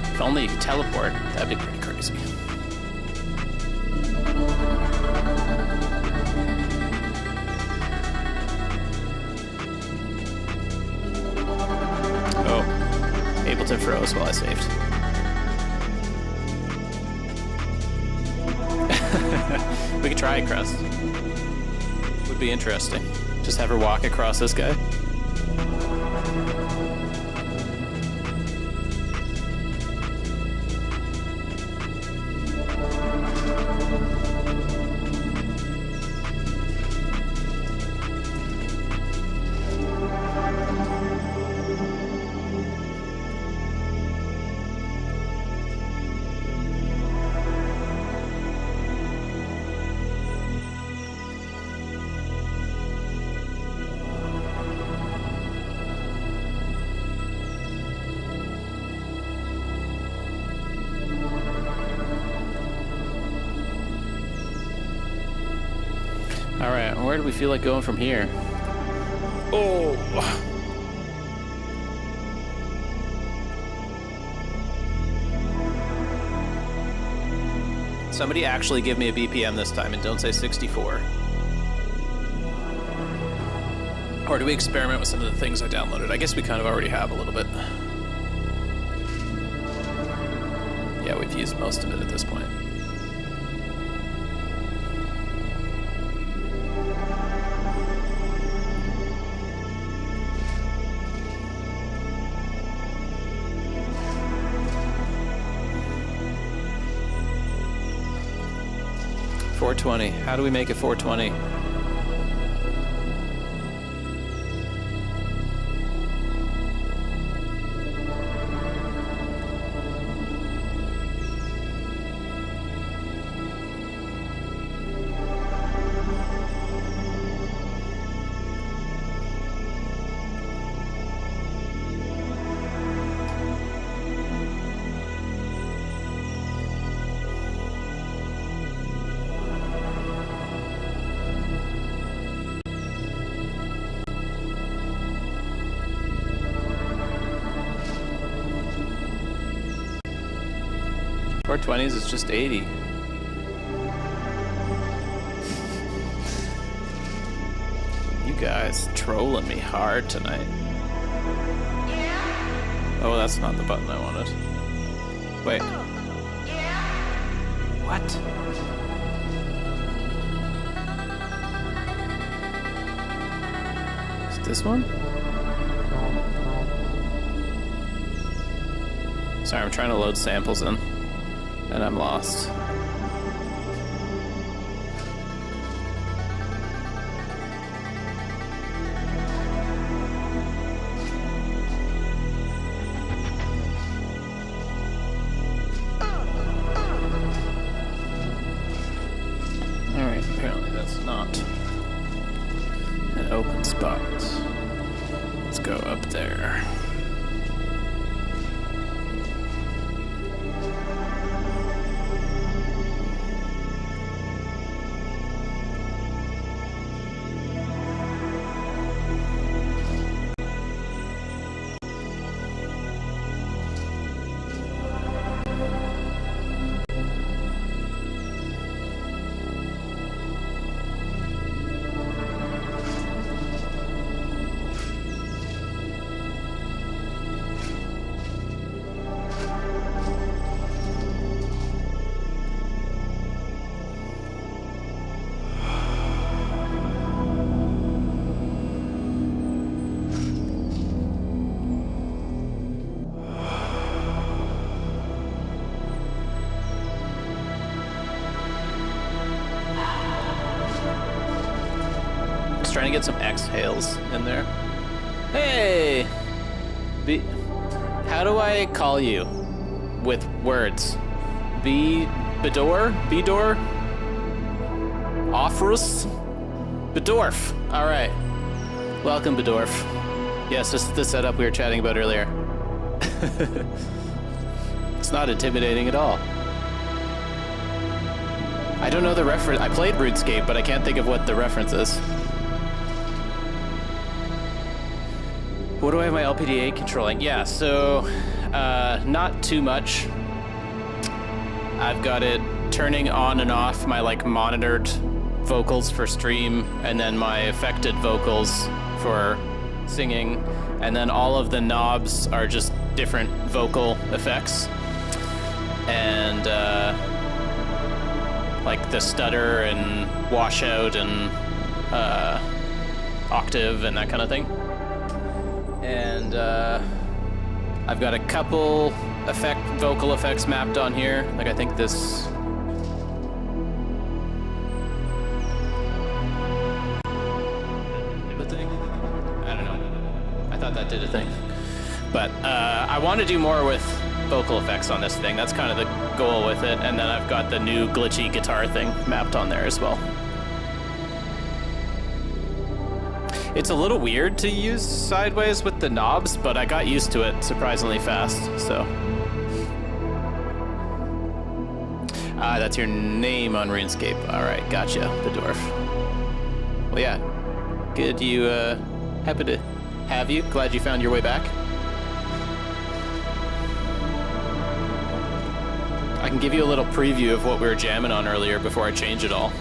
If only you could teleport, that'd be pretty crazy. Oh, Ableton froze while I saved. We could try it, Crust. Would be interesting. Just have her walk across this guy. Alright, where do we feel like going from here? Oh! Somebody actually give me a BPM this time and don't say 64. Or do we experiment with some of the things I downloaded? I guess we kind of already have a little bit. Yeah, we've used most of it at this point. $420. How do we make it $420? $420s is just 80. You guys trolling me hard tonight. Oh, that's not the button I wanted. Wait. What? Is it this one? Sorry, I'm trying to load samples in. And I'm lost. Alright, apparently that's not an open spot. Let's go up there. trying to get some exhales in there. Hey! How do I call you with words? Bedor? Offrus? Bedorf. All right. Welcome, Bedorf. Yes, this is the setup we were chatting about earlier. It's not intimidating at all. I don't know the reference. I played RuneScape, but I can't think of what the reference is. What do I have my LPDA controlling? Yeah, so not too much. I've got it turning on and off my like monitored vocals for stream, and then my affected vocals for singing, and then all of the knobs are just different vocal effects, and like the stutter and washout and octave and that kind of thing. And I've got a couple vocal effects mapped on here. Like I think this. That did a thing. But I want to do more with vocal effects on this thing. That's kind of the goal with it. And then I've got the new glitchy guitar thing mapped on there as well. It's a little weird to use sideways with the knobs, but I got used to it surprisingly fast, so. That's your name on RuneScape. All right, gotcha, Bedorf. Well, yeah, good you happy to have you. Glad you found your way back. I can give you a little preview of what we were jamming on earlier before I change it all.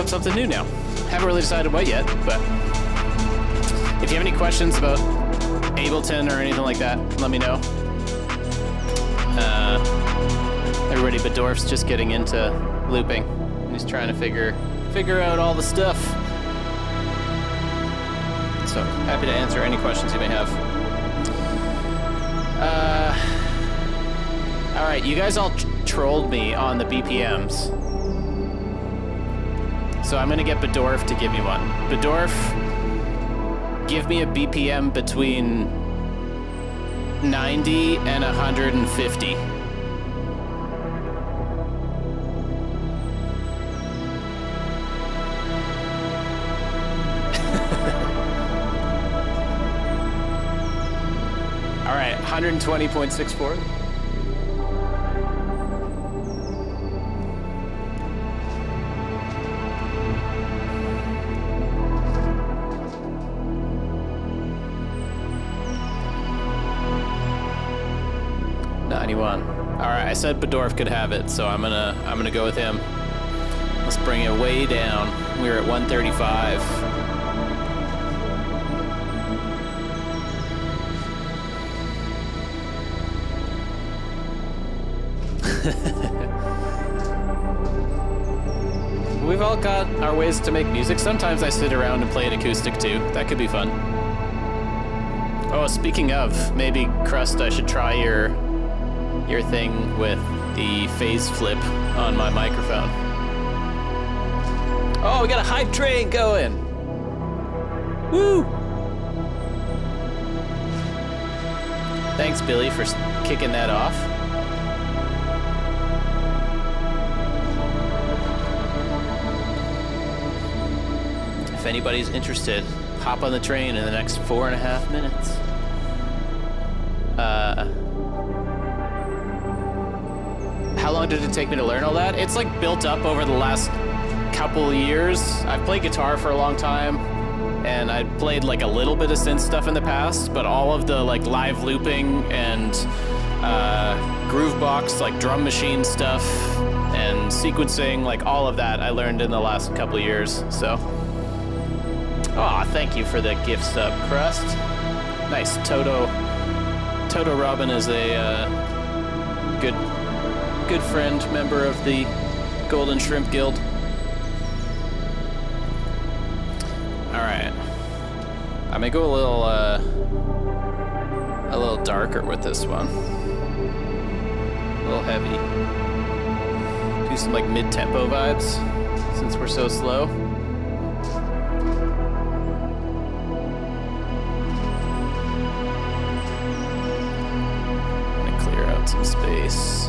Something new now. Haven't really decided what yet, but if you have any questions about Ableton or anything like that, let me know. Everybody but Dorf's just getting into looping. He's trying to figure out all the stuff. So happy to answer any questions you may have. All right, you guys all trolled me on the BPMs. So I'm gonna get Bedorf to give me one. Bedorf, give me a BPM between 90 and 150. All right, 120.64. 121. All right, I said Bedorf could have it, so I'm gonna go with him. Let's bring it way down. We're at 135. We've all got our ways to make music. Sometimes I sit around and play an acoustic too. That could be fun. Oh, speaking of, maybe Crust, I should try your thing with the phase flip on my microphone. Oh, we got a hype train going. Woo! Thanks, Billy, for kicking that off. If anybody's interested, hop on the train in the next 4.5 minutes. How long did it take me to learn all that? It's like built up over the last couple of years. I've played guitar for a long time, and I played like a little bit of synth stuff in the past, but all of the like live looping and groovebox, like drum machine stuff and sequencing, like all of that I learned in the last couple of years, so. Aw, thank you for the gift sub, Crust. Nice. Toto Robin is a good friend, member of the Golden Shrimp Guild. All right, I may go a little darker with this one. A little heavy. Do some like mid-tempo vibes since we're so slow. Some space.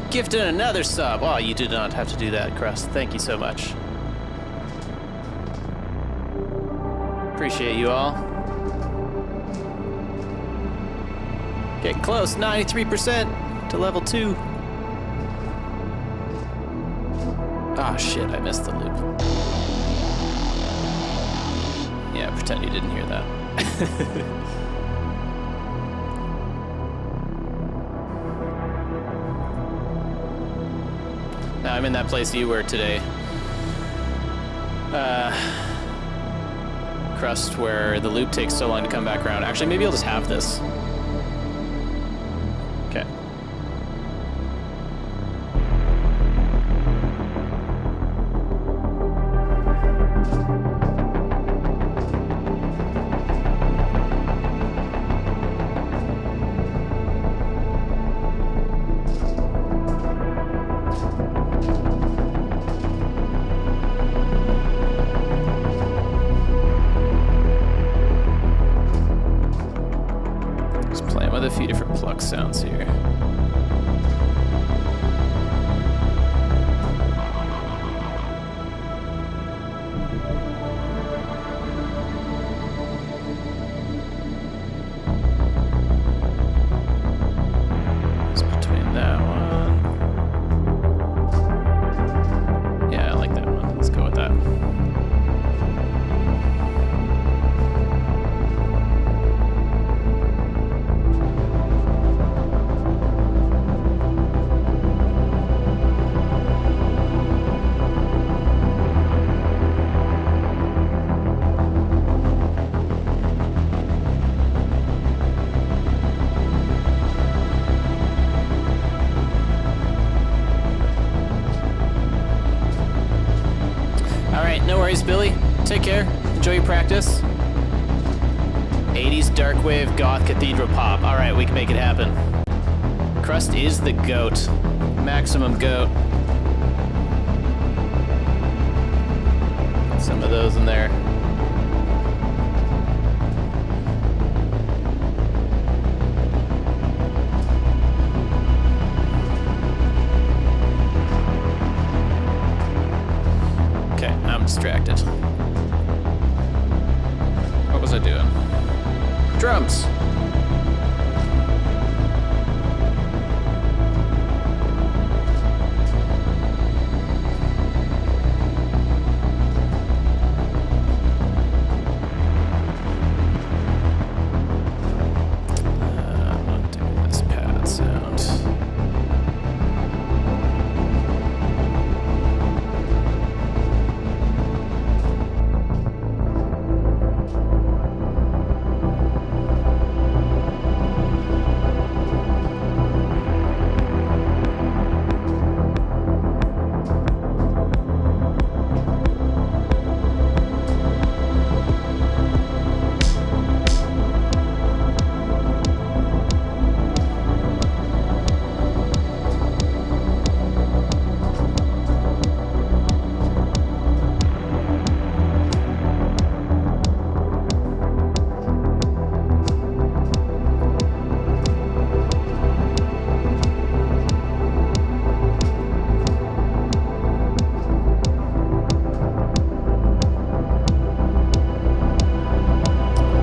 Gifted another sub. Oh, you did not have to do that, Crust. Thank you so much. Appreciate you all. Getting close, 93% to level 2. Ah, shit, I missed the loop. Yeah, pretend you didn't hear that. Now I'm in that place you were today. Crust, where the loop takes so long to come back around. Actually, maybe I'll just have this. Okay. A few different pluck sounds here. It's between that one. Yeah, I like that one. Let's go with that. take care. Enjoy your practice. 80s dark wave goth cathedral pop. All right, we can make it happen. Crust is the goat. Maximum goat. Some of those in there. Okay, I'm distracted. What was I doing? Drums. I'm not doing this pad sound.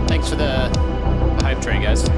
Thanks for the hype train, guys.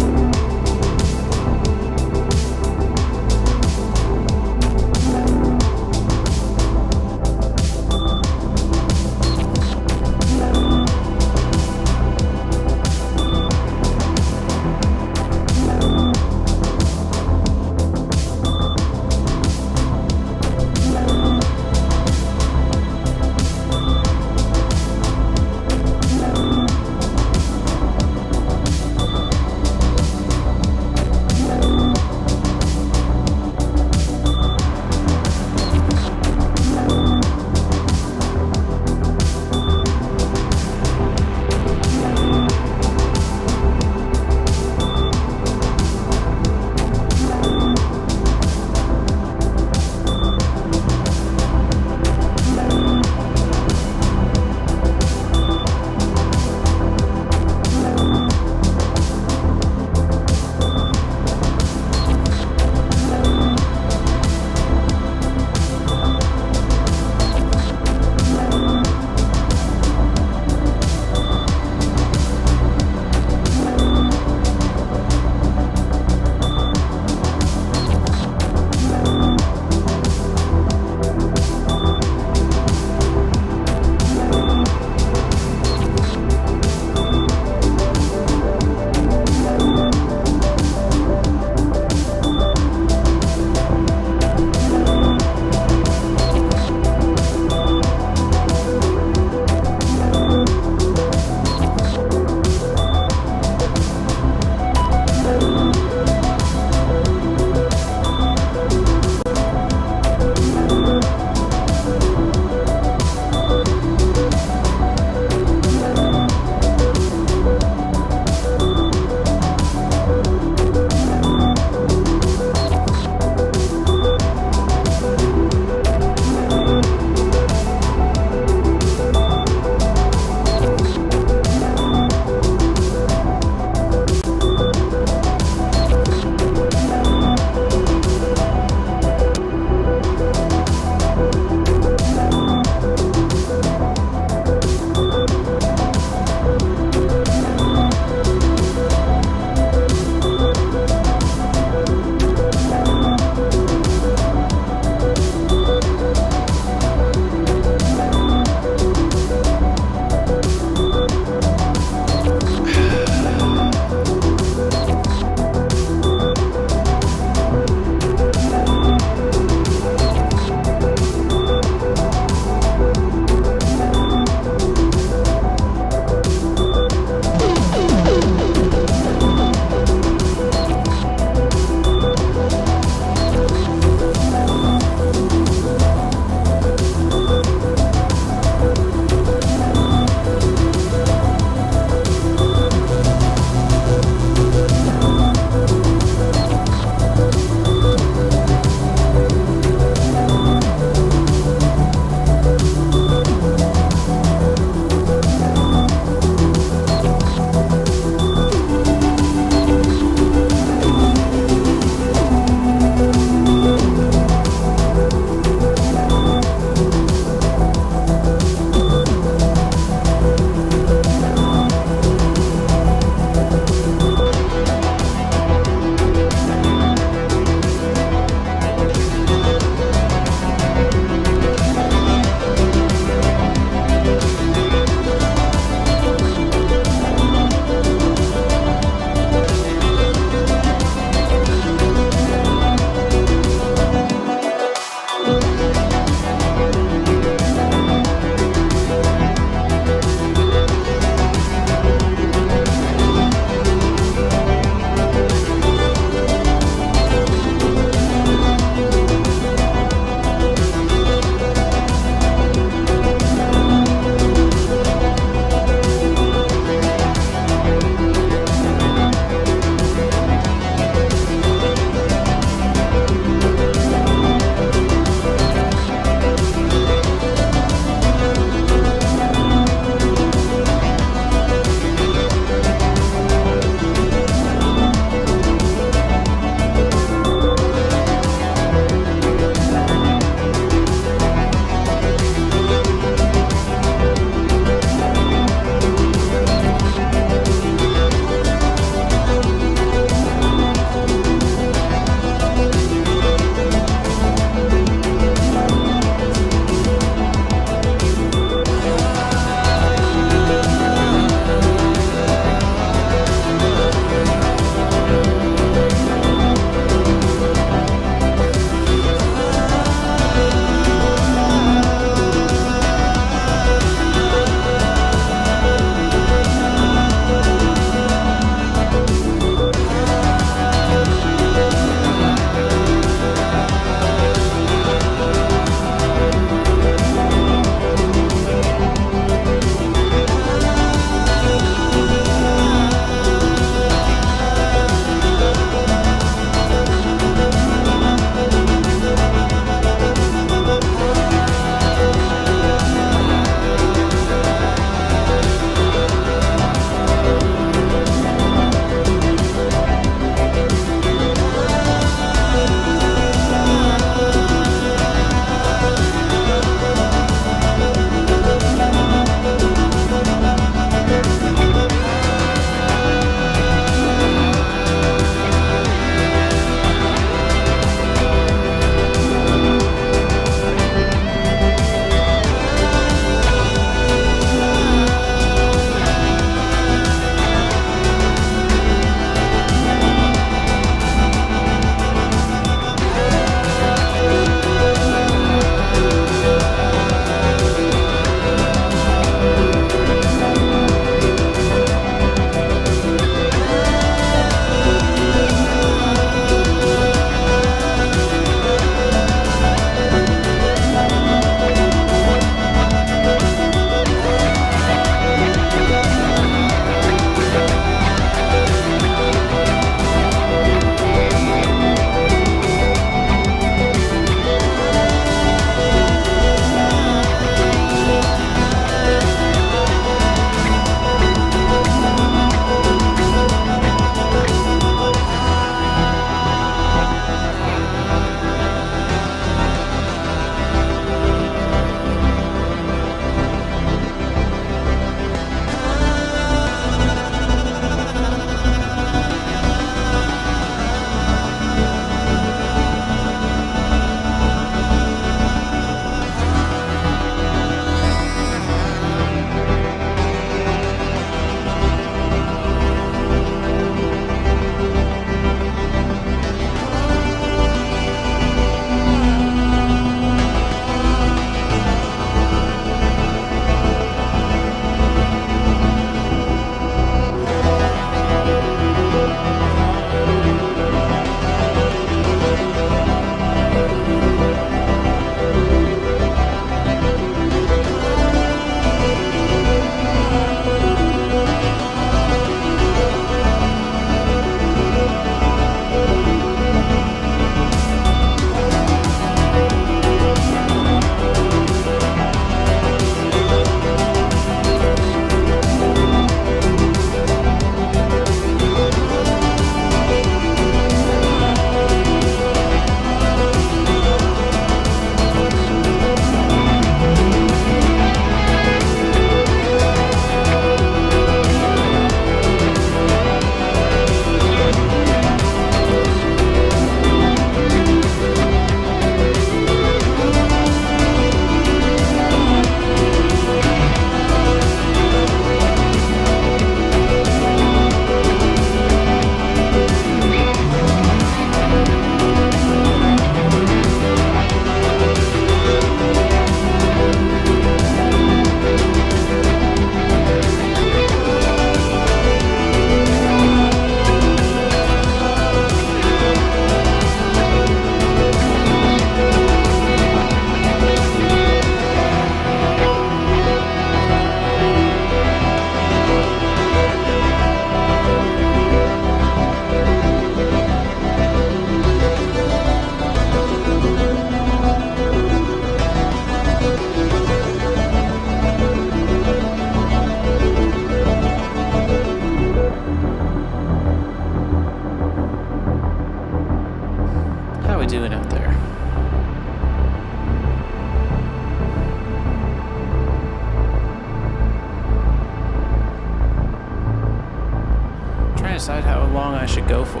decide how long I should go for.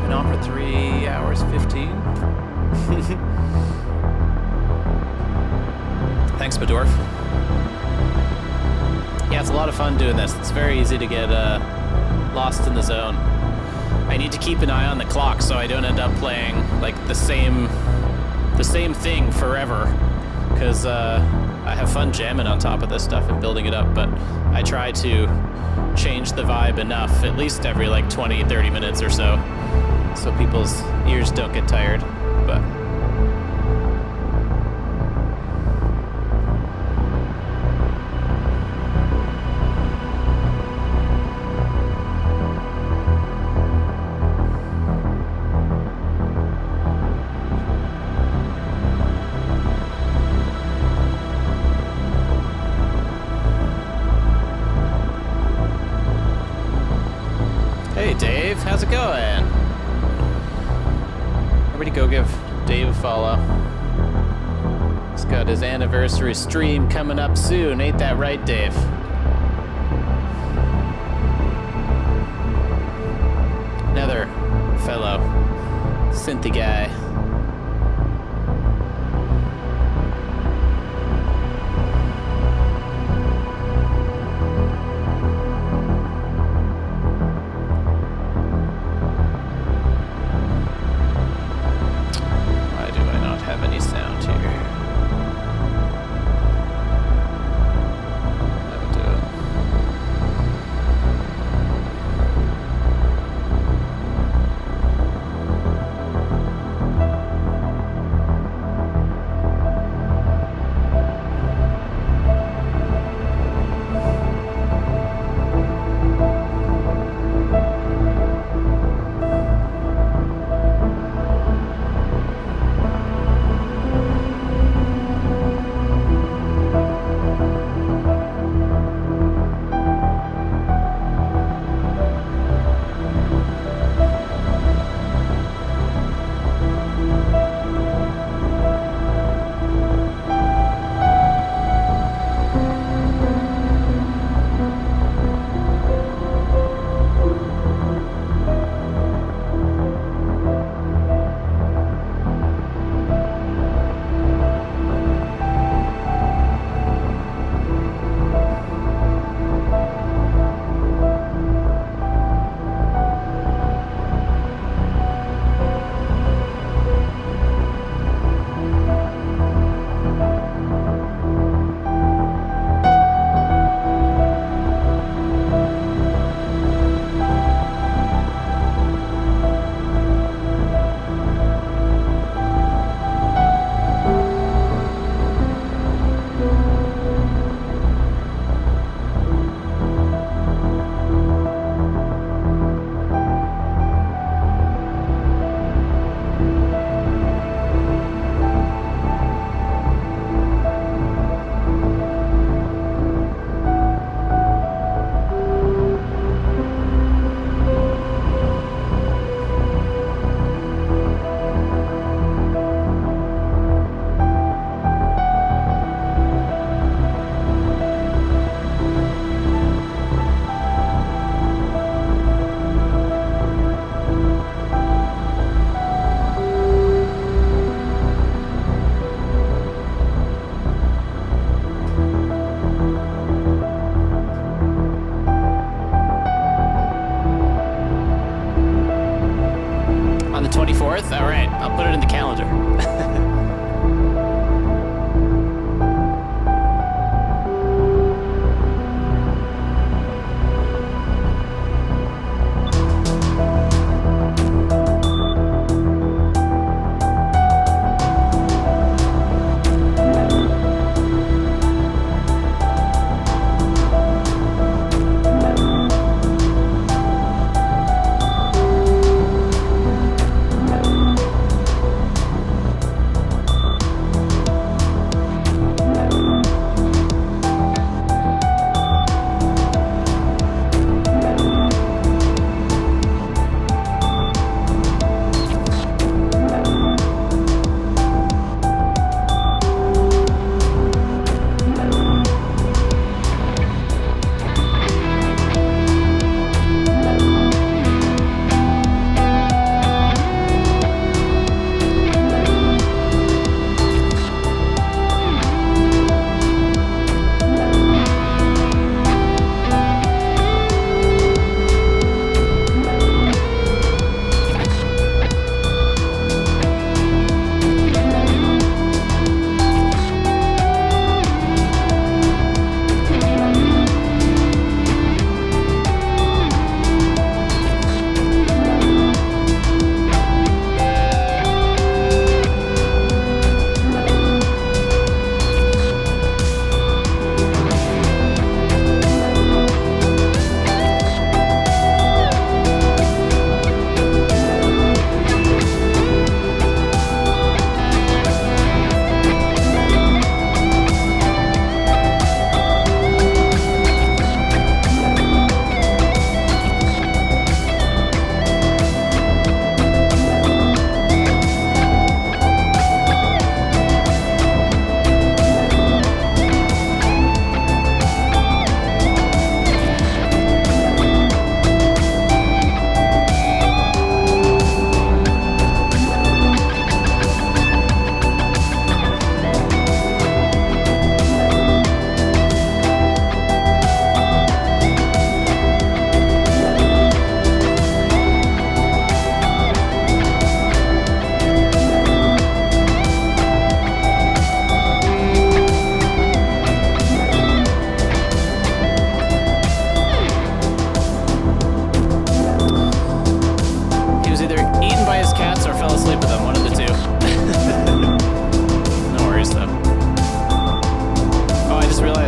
Been on for 3 hours 15. Thanks, Bedorf. Yeah, it's a lot of fun doing this. It's very easy to get lost in the zone. I need to keep an eye on the clock so I don't end up playing like the same thing forever, because I have fun jamming on top of this stuff and building it up, but I try to change the vibe enough, at least every like 20-30 minutes or so people's ears don't get tired. But hey Dave, how's it going? Everybody go give Dave a follow. He's got his anniversary stream coming up soon, ain't that right, Dave? Another fellow synthy guy.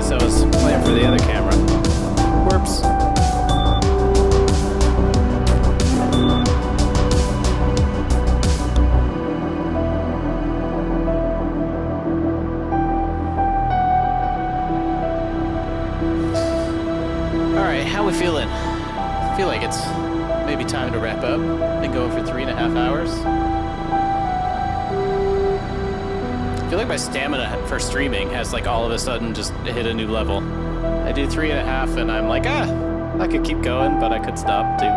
guess I was playing for the other camera. Whoops. Alright, how we feeling? I feel like it's maybe time to wrap up. Been going for 3.5 hours. I feel like my stamina for streaming has like all of a sudden just hit a new level. I do 3.5 and I'm like, I could keep going, but I could stop too.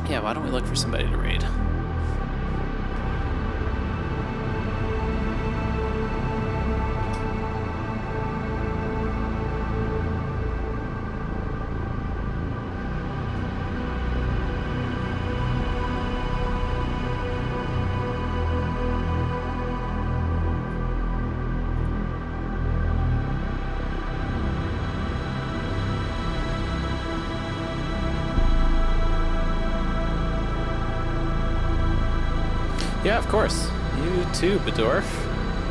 Yeah, why don't we look for somebody to raid? Yeah, of course. You too, Bedorf.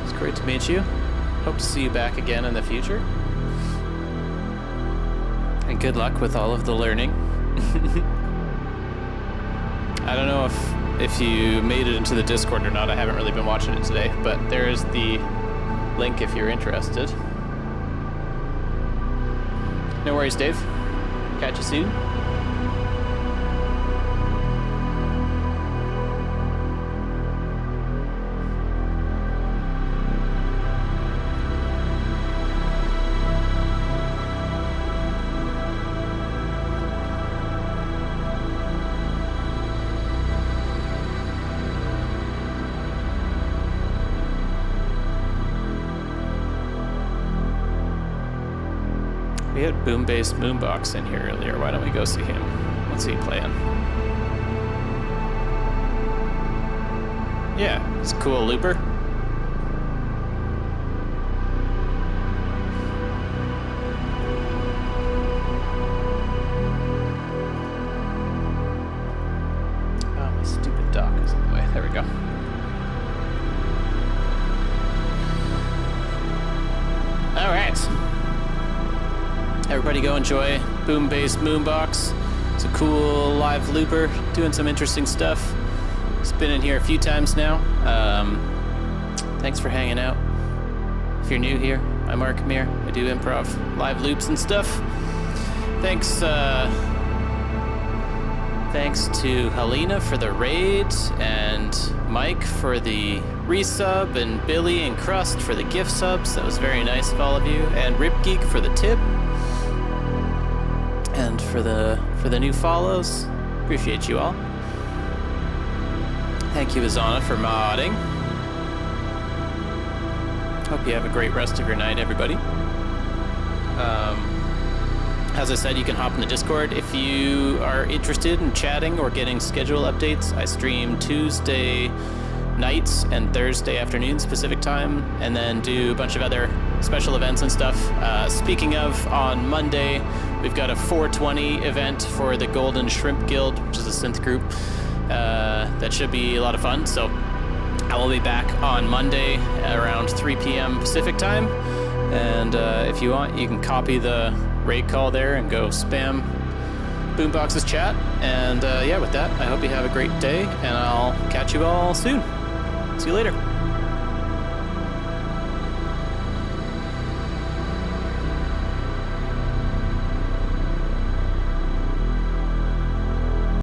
It's great to meet you. Hope to see you back again in the future. And good luck with all of the learning. I don't know if you made it into the Discord or not. I haven't really been watching it today, but there is the link if you're interested. No worries, Dave. Catch you soon. We had Boom Bass Moonbox in here earlier. Why don't we go see him? What's he playing? Yeah, he's a cool looper. Oh, my stupid dock is in the way. There we go. All right. Everybody go enjoy Boom Bass Moonbox. It's a cool live looper doing some interesting stuff. He's been in here a few times now. Thanks for hanging out. If you're new here, I'm Mark Amir. I do improv, live loops and stuff. Thanks to Helena for the raid, and Mike for the resub, and Billy and Crust for the gift subs. That was very nice of all of you. And Rip Geek for the tip. And for the new follows. Appreciate you all. Thank you, Azana, for modding. Hope you have a great rest of your night, everybody. As I said, you can hop in the Discord if you are interested in chatting or getting schedule updates. I stream Tuesday nights and Thursday afternoons Pacific time, and then do a bunch of other special events and stuff. Speaking of, on Monday, we've got a 420 event for the Golden Shrimp Guild, which is a synth group. That should be a lot of fun. So I will be back on Monday around 3 p.m. Pacific time. And if you want, you can copy the raid call there and go spam Boombox's chat. And yeah, with that, I hope you have a great day, and I'll catch you all soon. See you later.